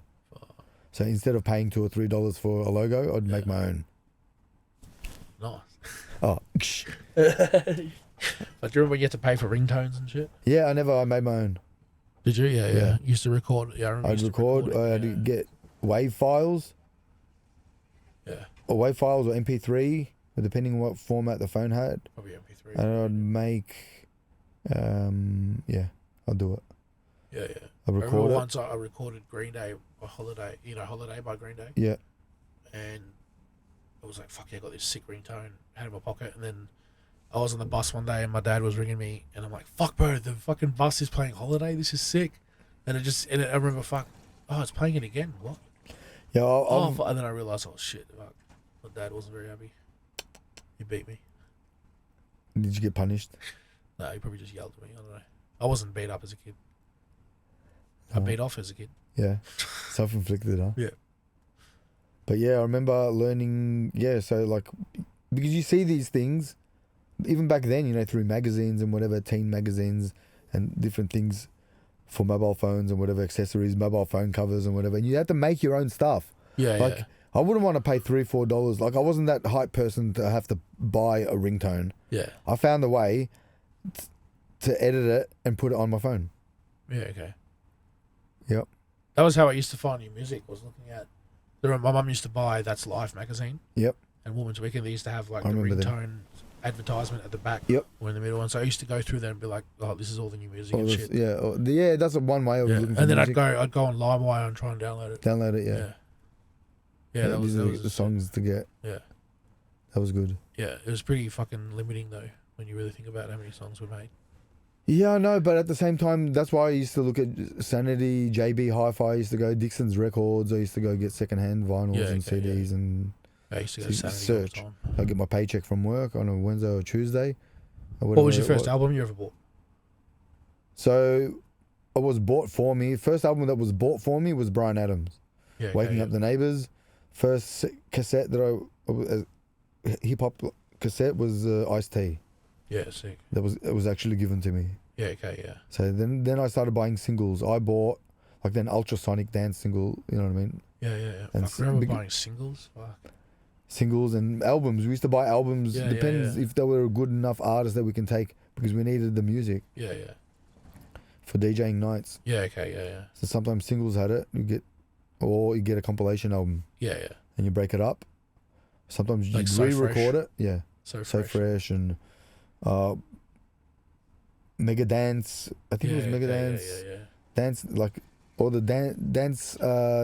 So instead of paying $2 or $3 for a logo, I'd make my own. Nice. Oh. But do you remember when you had to pay for ringtones and shit? Yeah, I made my own. Did you? Yeah. You used to record. Yeah, I remember. I'd record. I had to get WAV files. Yeah. Or WAV files or MP3, depending on what format the phone had. Probably MP3. And I'd make. I'll do it. Yeah. I record it. Once I recorded Green Day, a Holiday. Holiday by Green Day. Yeah. And I was like, fuck yeah, I got this sick ringtone, had it in my pocket, and then I was on the bus one day and my dad was ringing me and I'm like, fuck bro, the fucking bus is playing Holiday, this is sick. And I remember, it's playing it again, what? Yeah, and then I realised, oh shit, my dad wasn't very happy. He beat me. Did you get punished? No, he probably just yelled at me, I don't know. I wasn't beat up as a kid. I beat off as a kid. Yeah, self-inflicted, huh? Yeah. But yeah, I remember learning, so like, because you see these things, even back then, through magazines and whatever, teen magazines and different things for mobile phones and whatever, accessories, mobile phone covers and whatever, and you had to make your own stuff. Yeah, I wouldn't want to pay $3, $4. Like, I wasn't that hype person to have to buy a ringtone. Yeah. I found a way to edit it and put it on my phone. Yeah, okay. Yep. That was how I used to find new music, was looking at... My mum used to buy That's Life magazine. Yep. And Woman's Weekend, they used to have like the ringtone advertisement at the back. Yep. Or in the middle. And so I used to go through there and be like, oh, this is all the new music and shit. Yeah, that's one way of looking for and then music. I'd go on LimeWire and try and download it. Yeah, that was the songs to get. Yeah. That was good. Yeah, it was pretty fucking limiting though, when you really think about how many songs were made. Yeah, I know, but at the same time, that's why I used to look at Sanity, JB Hi-Fi. I used to go Dixon's Records. I used to go get secondhand vinyls and CDs and I used to go Sanity search. all the time. I get my paycheck from work on a Wednesday or Tuesday. What was your first album you ever bought? So, it was bought for me. First album that was bought for me was Bryan Adams. Yeah, Waking Up the Neighbors. First cassette that hip hop cassette was Ice-T. Yeah, sick. It was actually given to me. Yeah, okay, yeah. So then I started buying singles. I bought like an Ultrasonic dance single. You know what I mean? Yeah. And I remember buying singles. Fuck. Singles and albums. We used to buy albums. Depends if they were a good enough artist that we can take because we needed the music. Yeah. For DJing nights. Yeah, okay, yeah. So sometimes singles had it. You get a compilation album. Yeah. And you break it up. Sometimes you like re-record it. Yeah. So Fresh and Mega Dance. I think it was Mega Dance. Yeah. Dance like or the Dance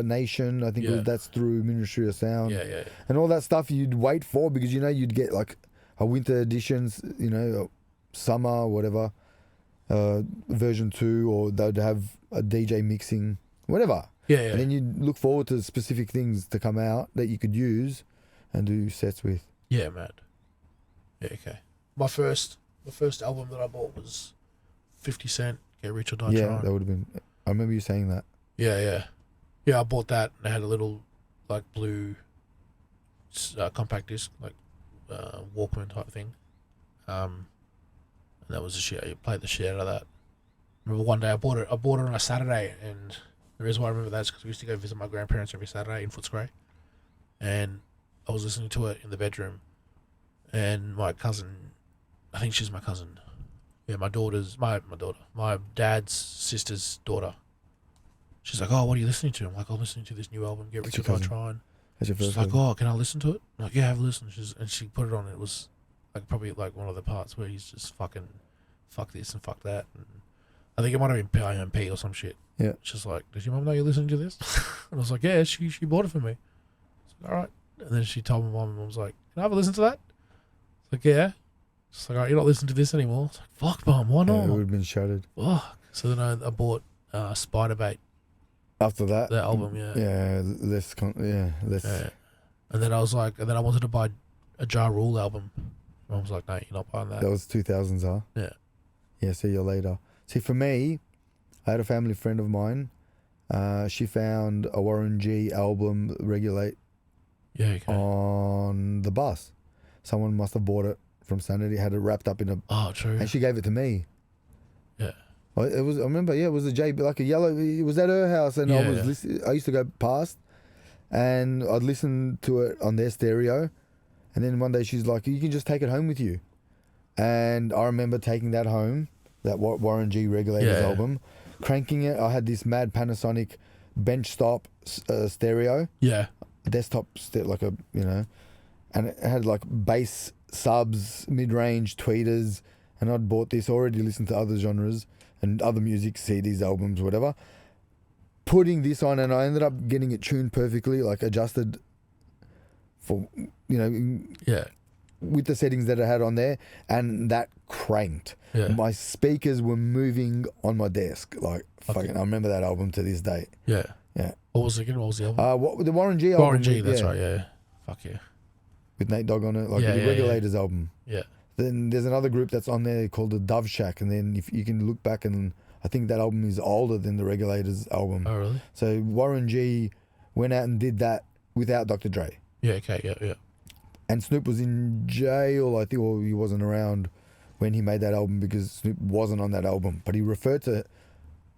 Nation. I think that's through Ministry of Sound. Yeah. And all that stuff you'd wait for because you'd get like a winter editions, summer whatever, version 2, or they'd have a DJ mixing whatever. Yeah. And then you'd look forward to specific things to come out that you could use and do sets with. Yeah, mad. Yeah, okay. My first album that I bought was 50 Cent, Get Rich or Die Trying. Yeah, that would have been... I remember you saying that. Yeah. Yeah, I bought that and I had a little, like, blue compact disc, like, Walkman type thing. And And that was the shit. I played the shit out of that. I remember one day I bought it on a Saturday, and the reason why I remember that is because we used to go visit my grandparents every Saturday in Footscray, and I was listening to it in the bedroom, and my cousin, I think she's my cousin, yeah, my dad's sister's daughter. She's like, "Oh, what are you listening to?" I'm like, "I'm listening to this new album, Get Rich or Die Trying." She's like, "Oh, can I listen to it?" I'm like, "Yeah, have a listen." And she put it on. And it was like probably like one of the parts where he's just fucking fuck this and fuck that. And I think it might have been PIMP or some shit. Yeah. She's like, "Does your mum know you're listening to this?" And I was like, "Yeah, she bought it for me." Like, all right. And then she told my mum, and mum was like, "Can I have a listen to that?" It's like, "Yeah." She's like, "All right, you're not listening to this anymore." It's like, "Fuck, mum, why not?" Yeah, it would have been shattered. Fuck. So then I bought Spiderbait. After that album, yeah. Yeah, less. Yeah. And then I was like, and then I wanted to buy a Ja Rule album. Mum was like, "No, you're not buying that." That was 2000s, huh? Yeah. Yeah, see you later. See, for me, I had a family friend of mine. She found a Warren G album, Regulate, on the bus. Someone must have bought it from Sanity, had it wrapped up in a... Oh, true. And she gave it to me. Yeah. It was. I remember, it was a J, like a yellow... It was at her house, and I used to go past, and I'd listen to it on their stereo, and then one day she's like, "You can just take it home with you." And I remember taking that home, that Warren G Regulators album, cranking it. I had this mad Panasonic benchtop stereo. Yeah. Desktop, like a, and it had like bass subs, mid-range tweeters, and I'd bought this, already listened to other genres and other music, CDs, albums, whatever. Putting this on, and I ended up getting it tuned perfectly, like adjusted for, with the settings that I had on there, and that cranked. Yeah. My speakers were moving on my desk. Like, fucking, I remember that album to this day. Yeah. Yeah. What was it again? What was the album? The Warren G album. Warren G, that's right, yeah. Fuck yeah. With Nate Dogg on it, like the Regulators album. Yeah. Then there's another group that's on there called the Dove Shack, and then if you can look back, and I think that album is older than the Regulators album. Oh, really? So Warren G went out and did that without Dr. Dre. Yeah, okay, yeah. And Snoop was in jail, I think, or he wasn't around when he made that album because Snoop wasn't on that album. But he referred to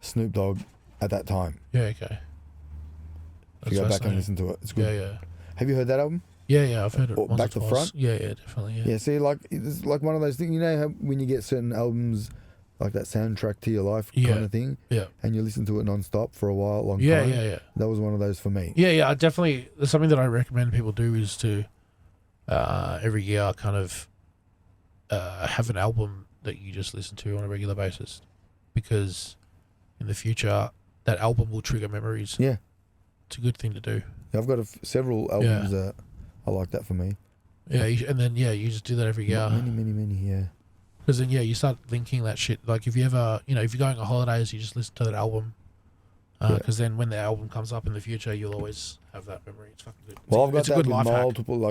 Snoop Dogg at that time. Yeah, okay. If you go back and listen to it, it's good. Yeah. Have you heard that album? Yeah, I've heard it. Once back to front? Yeah, definitely, yeah. Yeah, see, like, it's like one of those things, how when you get certain albums, like that soundtrack to your life kind of thing, and you listen to it non-stop for a while, long time. Yeah. That was one of those for me. Yeah, I definitely, there's something that I recommend people do is to, every year kind of have an album that you just listen to on a regular basis, because in the future, that album will trigger memories. Yeah. It's a good thing to do. I've got several albums that I like that for me. Yeah, and then you just do that every year. Many, yeah. Because then you start linking that shit. Like if you ever, if you're going on holidays, you just listen to that album. Because then when the album comes up in the future, you'll always have that memory. It's fucking good. Well, I've got that with multiple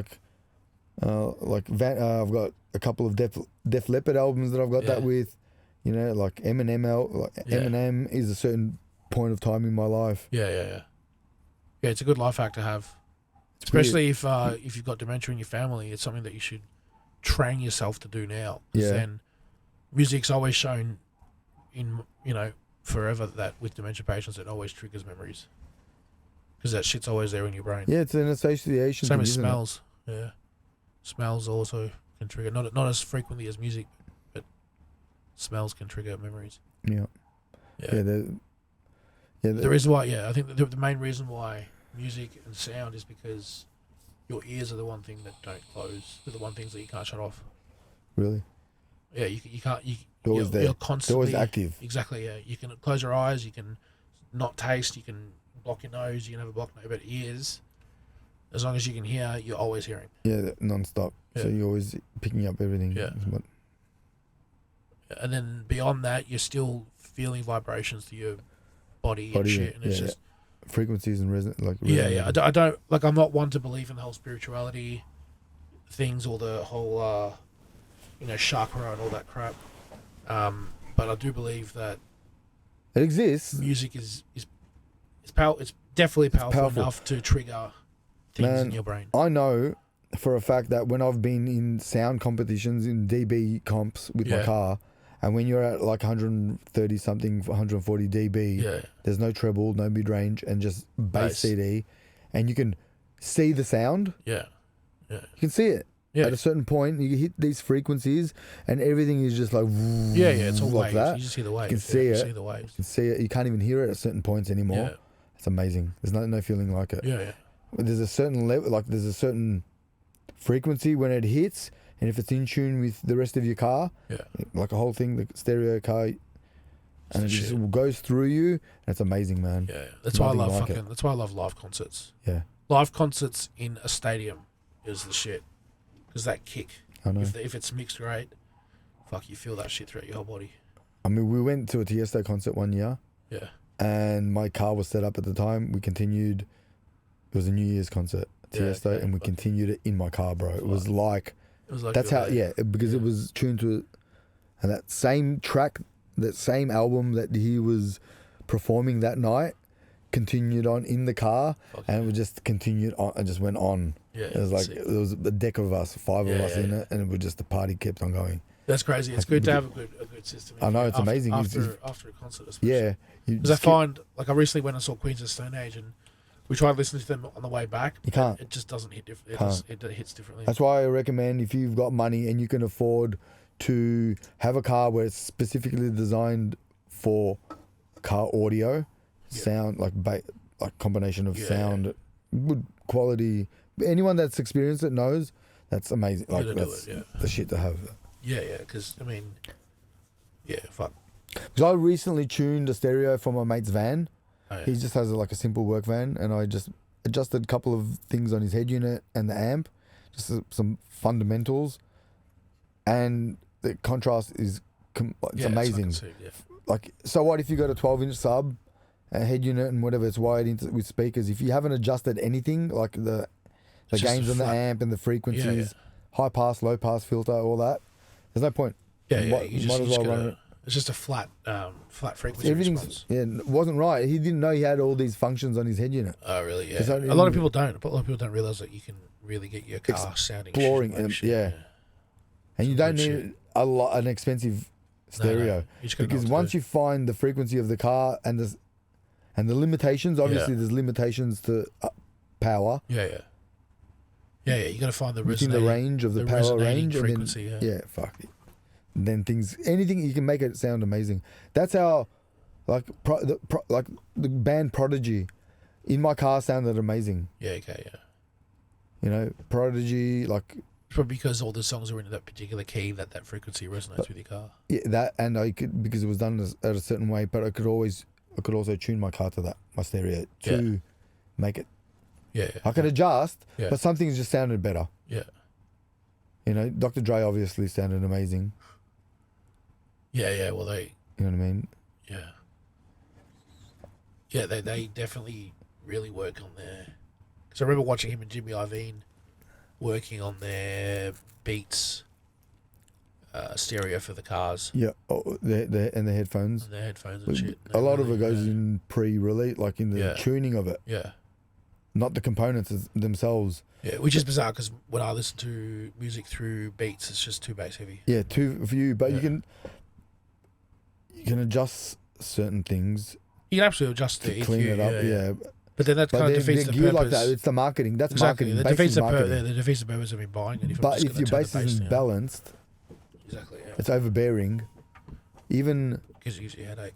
I've got a couple of Def Leppard albums that I've got that with. Like Eminem. Eminem is a certain point of time in my life. Yeah, it's a good life hack to have. Especially if you've got dementia in your family, it's something that you should train yourself to do now. Because then music's always shown in, forever that with dementia patients, it always triggers memories. Because that shit's always there in your brain. Yeah, it's an association. Same as smells. Yeah. Smells also can trigger, not as frequently as music, but smells can trigger memories. Yeah. The reason why, I think the main reason why music and sound is because your ears are the one thing that don't close. They're the one things that you can't shut off. Really? Yeah, you can't. You're constantly always active. Exactly. Yeah, you can close your eyes. You can not taste. You can block your nose. You can have a blocked nose. But ears, as long as you can hear, you're always hearing. Yeah, non-stop. Yeah. So you're always picking up everything. Yeah. And then beyond that, you're still feeling vibrations to your body and shit, and it's just frequencies and resonance. I don't like. I'm not one to believe in the whole spirituality things or the whole chakra and all that crap. But I do believe that it exists. Music is powerful. It's definitely powerful enough to trigger things in your brain. I know for a fact that when I've been in sound competitions in DB comps with my car, And when you're at like 130 something, 140 dB, Yeah. there's no treble, no mid range, and just bass CD, and you can see the sound. Yeah. You can see it. Yeah. At a certain point, you hit these frequencies, and everything is just like It's all like waves. that. You just hear the waves. You can see it. You see the waves. You can see it. You can't even hear it at certain points anymore. Yeah. It's amazing. There's no feeling like it. Yeah. There's a certain level, like there's a certain frequency when it hits, and if it's in tune with the rest of your car, like a whole thing, the stereo car, and it just goes through you, and it's amazing, man. Yeah. That's why I love That's why I love live concerts. Yeah. Live concerts in a stadium is the shit. Because that kick, I know. if it's mixed right, you feel that shit throughout your whole body. I mean, we went to a Tiesto concert one year. Yeah. And my car was set up at the time. We continued. It was a New Year's concert, Tiesto, and we continued it in my car, bro. It was like that's how, because it was tuned to, and that same track, that same album that he was performing that night, continued on in the car, and we just continued on and just went on. Yeah, it was like there was a deck of us, 5 of us in it, and it was just the party kept on going. That's crazy. It's good to have a good system. I know, it's amazing after a concert, especially. Yeah, because I find I recently went and saw Queens of Stone Age, and we tried listening to them on the way back. You can't. It just doesn't hit different. It hits differently. That's why I recommend, if you've got money and you can afford to have a car where it's specifically designed for car audio, sound like combination of sound, good quality. Anyone that's experienced it knows that's amazing. Like that's the shit to have. Yeah, because I mean, fuck. Because I recently tuned a stereo for my mate's van. Oh, yeah. He just has like a simple work van, and I just adjusted a couple of things on his head unit and the amp, just some fundamentals, and the contrast is it's amazing. Like, so what if you got a 12-inch sub, a head unit and whatever, it's wired into with speakers. If you haven't adjusted anything, like the gains on the amp and the frequencies, high pass, low pass filter, all that, there's no point. You might as well run it. It's just a flat frequency response. It wasn't right. He didn't know he had all these functions on his head unit. Oh, really? Yeah. A lot of people don't. A lot of people don't realize that you can really get your car sounding exploring. shit. And you don't need an expensive stereo, because once you find the frequency of the car and the limitations, obviously there's limitations to power. Yeah. You got to find the within the range of the power range frequency. And then, fuck it. And then anything you can make it sound amazing. That's how, like the band Prodigy, in my car sounded amazing. Yeah. Okay. Yeah. You know, Prodigy, like. Probably because all the songs are in that particular key that frequency resonates with your car. Yeah, that, and I could, because it was done at a certain way, but I could also tune my car to that, my stereo, to make it. Yeah. I could adjust, but some things just sounded better. Yeah. You know, Dr. Dre obviously sounded amazing. Yeah. Well, you know what I mean? Yeah. Yeah, they definitely really work on their. Because I remember watching him and Jimmy Iovine working on their Beats stereo for the cars. Yeah, and the headphones. And the headphones and shit. A lot of it goes in pre-release, like in the tuning of it. Yeah. Not the components themselves. Yeah, which is bizarre because when I listen to music through Beats, it's just too bass heavy. Yeah, too few, but you can adjust certain things. You can absolutely adjust the EQ, clean it up. Yeah. But then that kind of defeats the purpose. Like that. It's the marketing. That's exactly. marketing. That defeats the purpose of me buying it. But if your bass isn't balanced, it's overbearing. Even because it gives you a headache.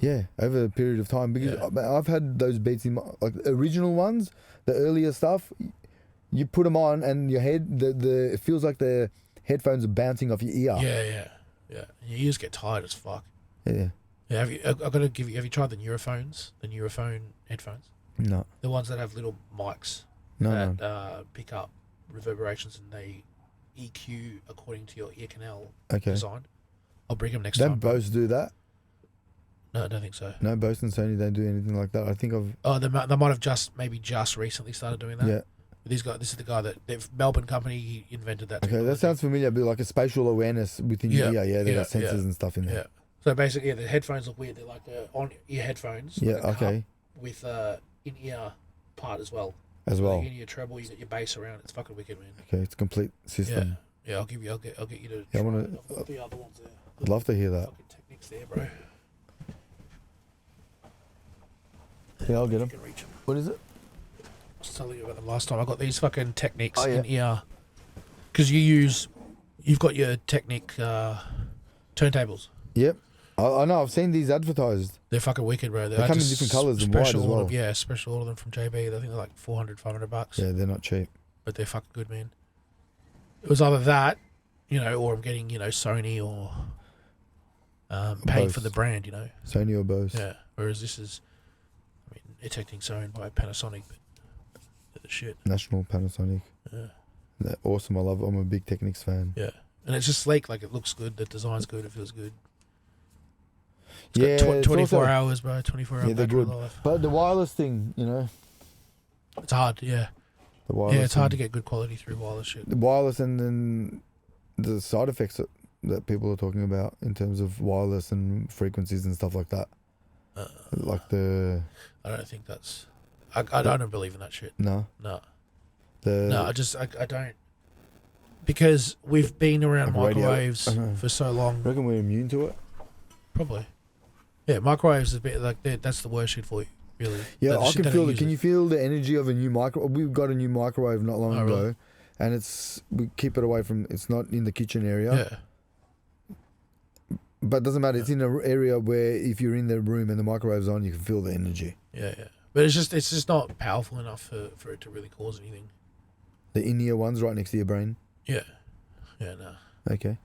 Yeah, over a period of time. Because I've had those beats in like original ones, the earlier stuff. You put them on, and your head, it feels like the headphones are bouncing off your ear. Yeah. Your ears get tired as fuck. Yeah. Yeah. Have you tried the Neurophones? The Neurophone headphones? No. The ones that have little mics that pick up reverberations and they EQ according to your ear canal design. I'll bring them next time. Don't Bose do that? No, I don't think so. No, Bose and Sony don't do anything like that. I think they might have just recently started doing that. Yeah. This is the guy that Melbourne company, he invented that. Okay, that sounds familiar. But like a spatial awareness within your ear. Yeah, they got sensors and stuff in there. Yeah. So basically, the headphones look weird. They're like on-ear headphones. Yeah. Okay. With in-ear part as well. As well. In your treble, you got your bass around. It's fucking wicked, man. Okay, it's a complete system. Yeah, I'll get you to. Yeah, I try wanna- it. I've got the other ones there. I'd love to hear that. Fucking techniques there, bro. Yeah, I'll get You them. can reach 'em. What is it? I was telling you about them last time. I got these fucking techniques Oh, yeah. in ear. Because you've got your Technic turntables. Yep. I know. I've seen these advertised. They're fucking wicked, bro. They come in just different colours and white as special well. order- Yeah, special order them from JB. I think they're like 400, 500 bucks. Yeah, they're not cheap. But they're fucking good, man. It was either that, or I'm getting, Sony or paying for Bose. the brand, Sony or Bose. Yeah. Whereas this is, they're Technic's owned by Panasonic, but they're the shit. National Panasonic. Yeah. They're awesome. I love it. I'm a big Technics fan. Yeah. And it's just sleek. Like, it looks good. The design's good. It feels good. It's Yeah, got it's 24 also- hours, bro. 24-hour Yeah, they're battery good. life. But the wireless thing, It's hard, yeah. the wireless. Yeah, it's hard to thing. get good quality through wireless shit. The wireless and then the side effects that people are talking about in terms of wireless and frequencies and stuff like that. Like the I don't think that's... I don't believe in that shit. no No. the No, I don't. Because we've been around Like radio- microwaves for so long. I reckon we're immune to it. Probably. Yeah, microwaves is a bit like that's the worst shit for you, really. Yeah, Like, the I shit can they feel don't it. use Can you feel the energy of a new micro? We've got a new microwave not long Oh, ago, really? and we keep it away from. It's not in the kitchen area, Yeah. but it doesn't matter. It's in an area where if you're in the room and the microwave's on, you can feel the energy. Yeah. But it's just not powerful enough for it to really cause anything. The in-ear one's right next to your brain. Yeah. Yeah, no. Okay,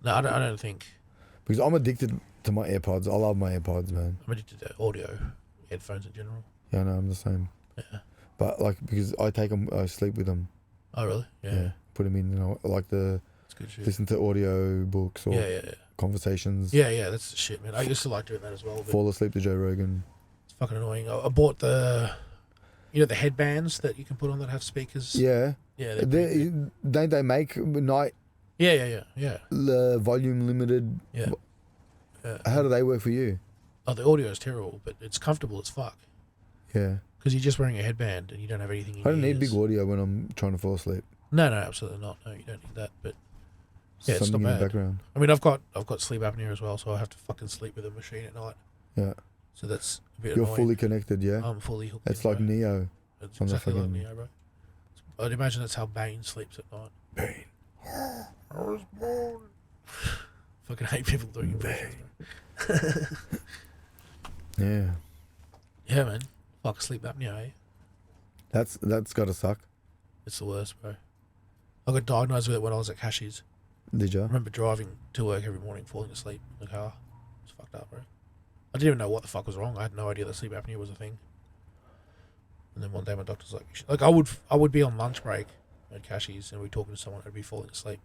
No, I don't think. because I'm addicted to my AirPods. I love my AirPods, man. I'm addicted to audio, headphones in general. Yeah, no, I'm the same. Yeah. But like because I take them, I sleep with them. Oh, really? Yeah, Yeah. put them in. Like It's good shit. listen to audio books or Yeah. conversations. Yeah, that's the shit, man. I used to like doing that as well, but Fall asleep to Joe Rogan. it's fucking annoying. I bought the headbands that you can put on that have speakers. Yeah, Yeah, they're pretty good. don't they make night Yeah. volume limited? Yeah. How do they work for you? Oh, the audio is terrible, but it's comfortable as fuck. Yeah, Because you're just wearing a headband and you don't have anything in I don't your need ears. big audio when I'm trying to fall asleep. No, absolutely not. No, you don't need that. But yeah, it's Something not in the bad. background. I mean, I've got sleep apnea as well, so I have to fucking sleep with a machine at night. Yeah, So that's a bit you're annoying. fully connected. Yeah, I'm fully hooked. it's in, like bro. Neo. It's on the exactly like fucking- Neo, bro. I'd imagine that's how Bane sleeps at night. Bane. I was born. Fucking hate people doing impressions. Bro. Yeah, Yeah, man. Fuck sleep apnea, eh? that's gotta suck. It's the worst, bro. I got diagnosed with it when I was at Cashies. Did I you? remember driving to work every morning, falling asleep in the car. It's fucked up, bro. I didn't even know what the fuck was wrong. I had no idea that sleep apnea was a thing. And then one day my doctor's like, I would be on lunch break at Cashies and we'd be talking to someone, I'd be falling asleep.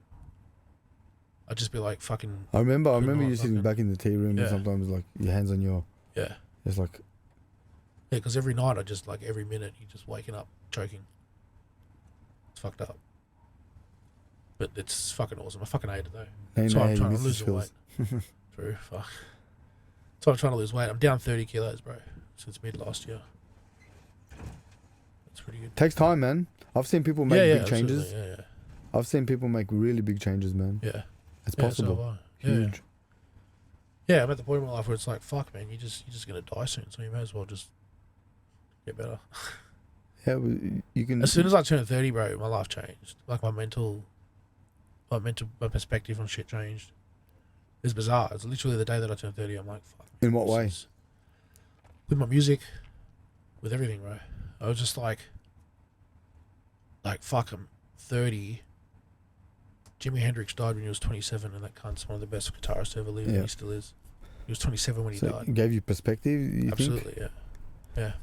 I'd just be like, fucking, I remember Couldn't you I sitting fucking- back in the tea room Yeah. and sometimes like your hands on your. yeah. It's like Yeah, because every night I just, like, every minute you're just waking up, choking. It's fucked up. But it's fucking awesome. I fucking hate it, though. hey, So I'm you trying to miss the lose some weight. skills. True, fuck. So I'm trying to lose weight. I'm down 30 kilos, bro, since mid last year. That's pretty good. Takes time, man. I've seen people make big changes. absolutely, Yeah. I've seen people make really big changes, man. Yeah. It's Yeah, possible. so have I. Yeah. Huge. Yeah, I'm at the point in my life where it's like, fuck, man, you're just gonna die soon, so you may as well just get better. Yeah, you can. As soon as I turned 30, bro, my life changed. Like my perspective on shit changed. It's bizarre. It's literally the day that I turned 30. I'm like, fuck. In what this way? is- With my music, with everything, bro. I was just like, fuck, I'm 30. Jimi Hendrix died when he was 27, and that cunt's one of the best guitarists to ever live, and Yeah. he still is. He was 27 when he So died. it gave you perspective. You Absolutely, think? yeah.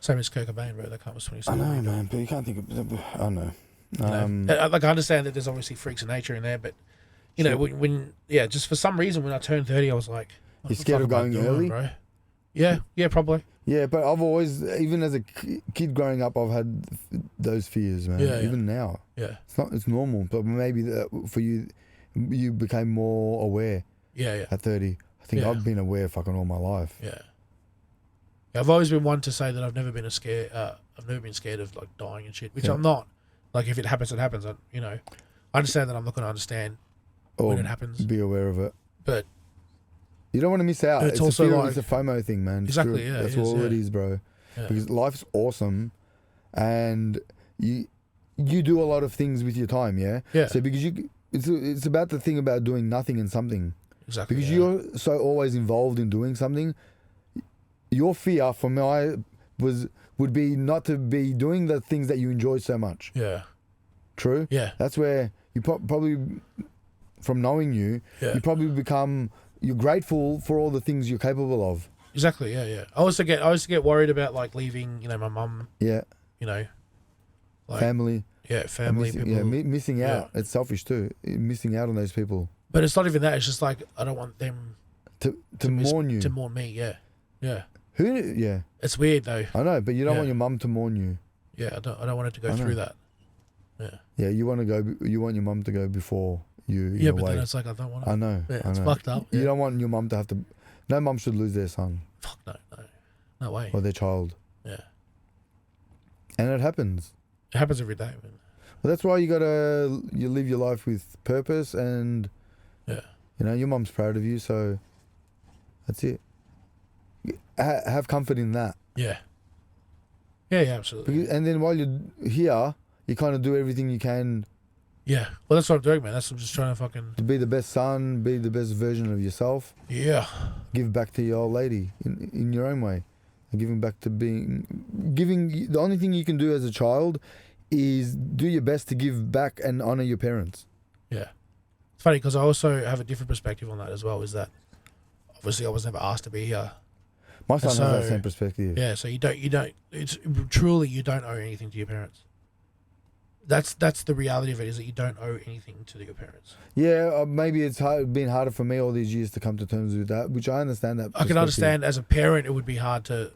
Same as Kurt Cobain, bro. That cunt was I 27. know, when he died. man, but you can't think of. I know. You know? Like, I understand that there's obviously freaks of nature in there, but you know, Sure. when just for some reason when I turned 30, I was like, what You're the scared fuck of am I going doing, early? bro? Yeah, probably. Yeah, but I've always, even as a kid growing up, I've had those fears, man. Yeah, yeah. Even now, Yeah, it's normal. But maybe for you, you became more aware yeah. at 30. I think Yeah. I've been aware fucking all my life. Yeah, I've always been one to say that I've never been I've never been scared of like dying and shit, which Yeah. I'm not. Like if it happens, it happens. I I understand that I'm not going to understand when it happens. Be aware of it. But you don't want to miss out. It's also like, it's a FOMO thing, man. Exactly, yeah. That's all it is, bro. Yeah. Because life's awesome, and you do a lot of things with your time, yeah. Yeah. So because it's about the thing about doing nothing and something. Exactly. Because you're so always involved in doing something. Your fear would be not to be doing the things that you enjoy so much. Yeah. True. Yeah. That's where you probably, from knowing you, you probably become. You're grateful for all the things you're capable of. Exactly. Yeah. Yeah. I used to get worried about like leaving. You know, my mum. Yeah. You know. Like, family. Yeah. Family. Missing out. Yeah. It's selfish too. Missing out on those people. But it's not even that. It's just like I don't want them to mourn you. To mourn me. Yeah. Yeah. Who? Yeah. It's weird though. I know, but you don't want your mum to mourn you. Yeah. I don't want it to go through that. Yeah. Yeah. You want your mum to go before you. Yeah, but then it's like I don't want to. I know. Yeah, it's fucked up. You don't want your mum to have to. No mum should lose their son. Fuck no. No way. Or their child. Yeah. And it happens. It happens every day, man. Well, that's why you live your life with purpose, and your mum's proud of you, so that's it. Have comfort in that. Yeah. Yeah, absolutely. And then while you're here, you kind of do everything you can. Yeah. Well, that's what I'm doing, man. I'm just trying to to be the best son, be the best version of yourself. Yeah. Give back to your old lady in your own way. And giving back to giving. The only thing you can do as a child is do your best to give back and honor your parents. Yeah. It's funny because I also have a different perspective on that as well, is that obviously I was never asked to be here. My son has that same perspective. Yeah, so you don't, it's truly, you don't owe anything to your parents. That's the reality of it, is that you don't owe anything to your parents. Yeah, maybe it's been harder for me all these years to come to terms with that, which I understand that. I can understand as a parent it would be hard to.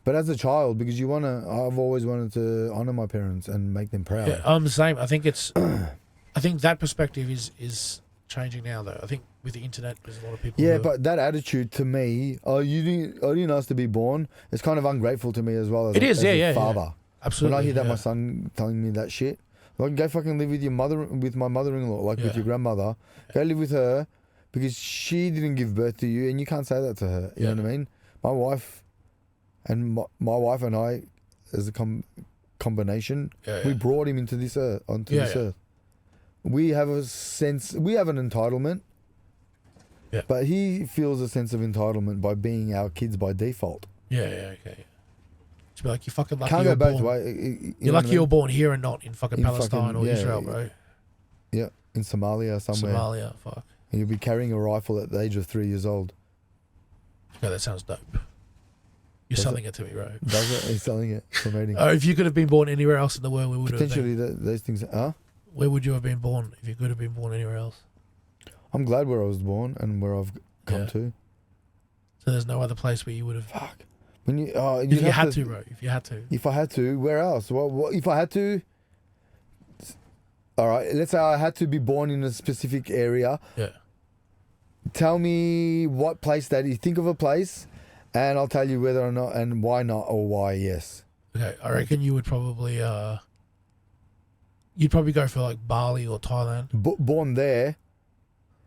But as a child, because I've always wanted to honor my parents and make them proud. Yeah, I'm the same. I think that perspective is changing now, though. I think with the internet, there's a lot of people. Yeah, but that attitude to me, you didn't ask to be born, it's kind of ungrateful to me as well. As a father. Yeah. Absolutely. When I hear that my son telling me that shit, like go fucking live with my mother-in-law, like with your grandmother. Go live with her because she didn't give birth to you, and you can't say that to her. You know what I mean? My wife and my wife and I, as a combination, we brought him into this earth, earth. We have an entitlement, but he feels a sense of entitlement by being our kids by default. Okay. To be like, you're fucking lucky. Can't go both ways. You're lucky you're born here and not in fucking Palestine or Israel, bro. Yeah, in Somalia somewhere. Somalia, fuck. And you'll be carrying a rifle at the age of 3 years old. Yeah, that sounds dope. You're selling it to me, bro. Does it? He's selling it. If you could have been born anywhere else in the world, where would potentially those things? Where would you have been born if you could have been born anywhere else? I'm glad where I was born and where I've come to. So there's no other place where you would have. Fuck. When you, if you had to, bro. If you had to. If I had to, where else? What if I had to? All right. Let's say I had to be born in a specific area. Yeah. Tell me what place that you think of a place, and I'll tell you whether or not and why not or why yes. Okay, I reckon you would probably you'd probably go for like Bali or Thailand. Born there.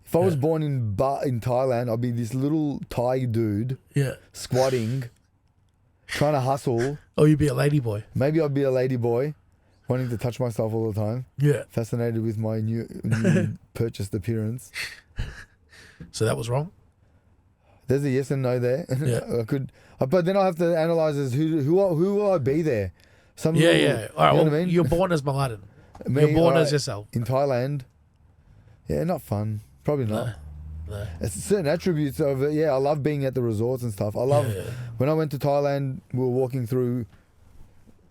If I was born in Thailand, I'd be this little Thai dude. Yeah. Squatting, trying to hustle. Oh, you'd be a lady boy. Maybe I'd be a lady boy, wanting to touch myself all the time. Yeah. Fascinated with my new purchased appearance. So that was wrong? There's a yes and no there. Yeah. I could, but then I have to analyze as who will I be there? All right, you know what I mean? You're born as Mladen. You're born as yourself. In Thailand. Yeah, not fun. Probably not. No. It's certain attributes of it. Yeah, I love being at the resorts and stuff. I love when I went to Thailand, we were walking through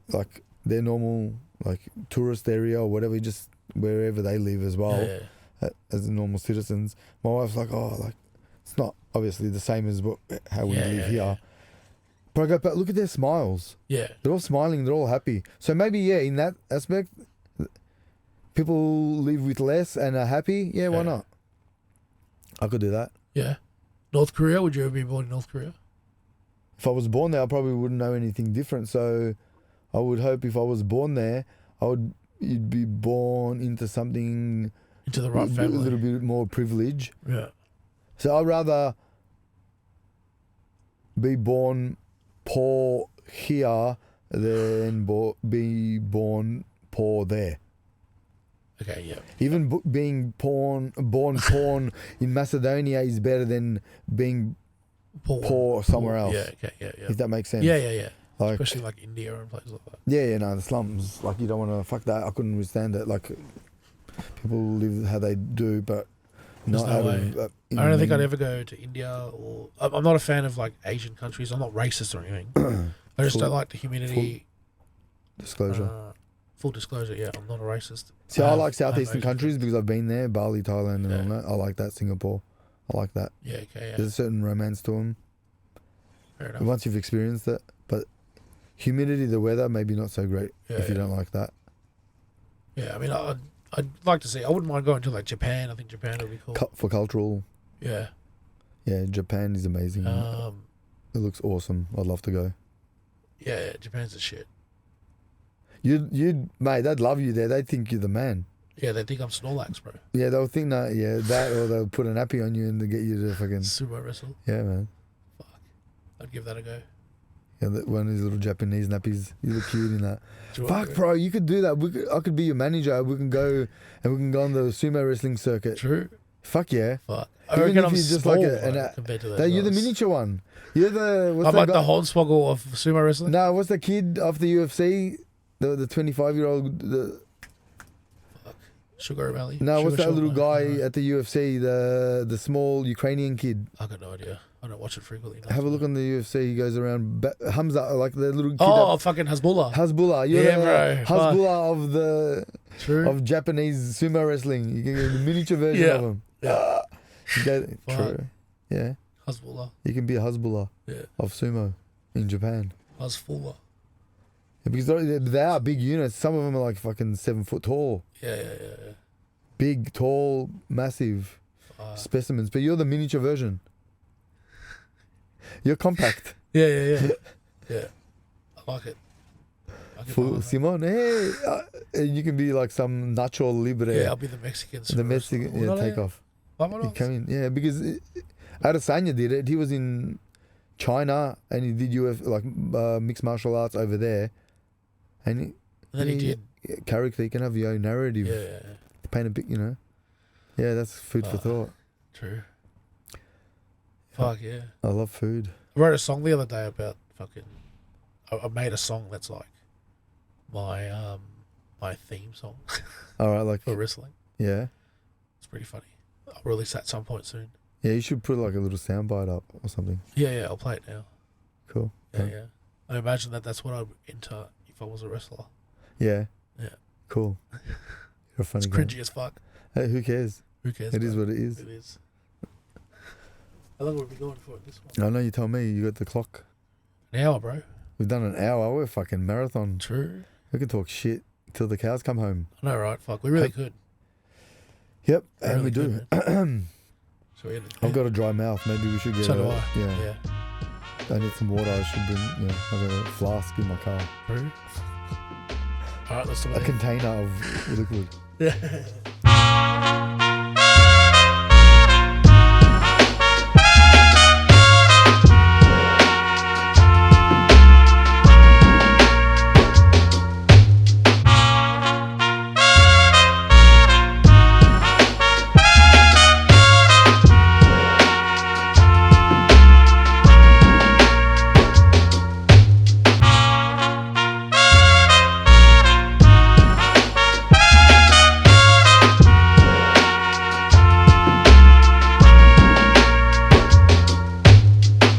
like their normal like tourist area or whatever, just wherever they live as well. As normal citizens. My wife's like, it's not obviously the same as how we live here. But I go, but look at their smiles. Yeah. They're all smiling, they're all happy. So maybe, in that aspect, people live with less and are happy. Yeah, why not? I could do that. Yeah. North Korea, would you ever be born in North Korea? If I was born there, I probably wouldn't know anything different. So I would hope if I was born there, you'd be born into something Into the right family. A little bit more privilege. Yeah. So I'd rather be born poor here than be born poor there. Okay, yeah. Even being born in Macedonia is better than being poor somewhere else. Yeah, okay, yeah. If that makes sense. Yeah. Like, especially like India and places like that. Yeah, no, the slums. Like, you don't want to fuck that. I couldn't withstand it. Like, people live how they do, but There's not no out way. of. I don't think I'd ever go to India or. I'm not a fan of like Asian countries. I'm not racist or anything. I just don't like the humidity. Disclosure. Full disclosure, yeah, I'm not a racist. See, I like Southeastern countries because I've been there, Bali, Thailand, and all that. I like that. Singapore, I like that. Yeah, okay, yeah. There's a certain romance to them. Fair enough. Once you've experienced it, but humidity, the weather, maybe not so great if you don't like that. Yeah, I mean, I'd like to see. I wouldn't mind going to like Japan. I think Japan would be cool. For cultural. Yeah. Yeah, Japan is amazing. It looks awesome. I'd love to go. Yeah, Japan's the shit. You'd mate, they'd love you there. They'd think you're the man. Yeah, they think I'm Snorlax, bro. Yeah, they'll think that. Yeah, that, or they'll put a nappy on you and they get you to fucking sumo wrestle. Yeah, man. Fuck, I'd give that a go. Yeah, one of these little Japanese nappies. You look cute in that. Fuck, go? bro, you could do that. I could be your manager. We can go on the sumo wrestling circuit. True. Fuck yeah. Fuck. I reckon if you're just like compared to those you're the miniature one. You're the. I'm like the Hornswoggle of sumo wrestling. No, what's the kid off the UFC? The 25-year-old. Fuck. Sugar Valley. No, what's that little guy at the UFC? The small Ukrainian kid. I got no idea. I don't watch it frequently. Have a look on the UFC. He goes around Hamza, like the little kid. Oh, fucking Hasbullah. Hasbullah. You're bro. Hasbullah True. of Japanese sumo wrestling. You can get the miniature version of him. Yeah. True. Yeah. Hasbullah. You can be a Hasbullah of sumo in Japan. Hasbullah. Yeah, because they are big units. Some of them are like fucking 7 foot tall. Yeah. Big, tall, massive specimens. But you're the miniature version. You're compact. Yeah. Yeah. I like it. Simon, hey, you can be like some Nacho Libre. Yeah, I'll be the Mexican. The Mexican, take off. You come in, because Adesanya did it. He was in China and he did mixed martial arts over there, and then he did character. You can have your own narrative. Yeah. Paint a bit, Yeah, that's food for thought. True. Fuck yeah. I love food. I wrote a song the other day about fucking. I made a song that's like my theme song. All right, like for wrestling. Yeah. It's pretty funny. I'll release that at some point soon. Yeah, you should put like a little soundbite up or something. Yeah, I'll play it now. Cool. Yeah. I imagine that's what I'd enter if I was a wrestler. Yeah. Yeah. Cool. You're a funny guy. It's cringy as fuck. Hey, who cares? Who cares? It is what it is. It is. How long have we been going for this one? I know you told me you got the clock. An hour, bro. We've done an hour. We're fucking marathon. True. We can talk shit till the cows come home. I know, right? Fuck, we really could. Yep, and we do. I've got a dry mouth. Maybe we should get So do I. Yeah. I need some water. I should bring, I've got a flask in my car. True. All right, let's do it. A container of liquid. Yeah.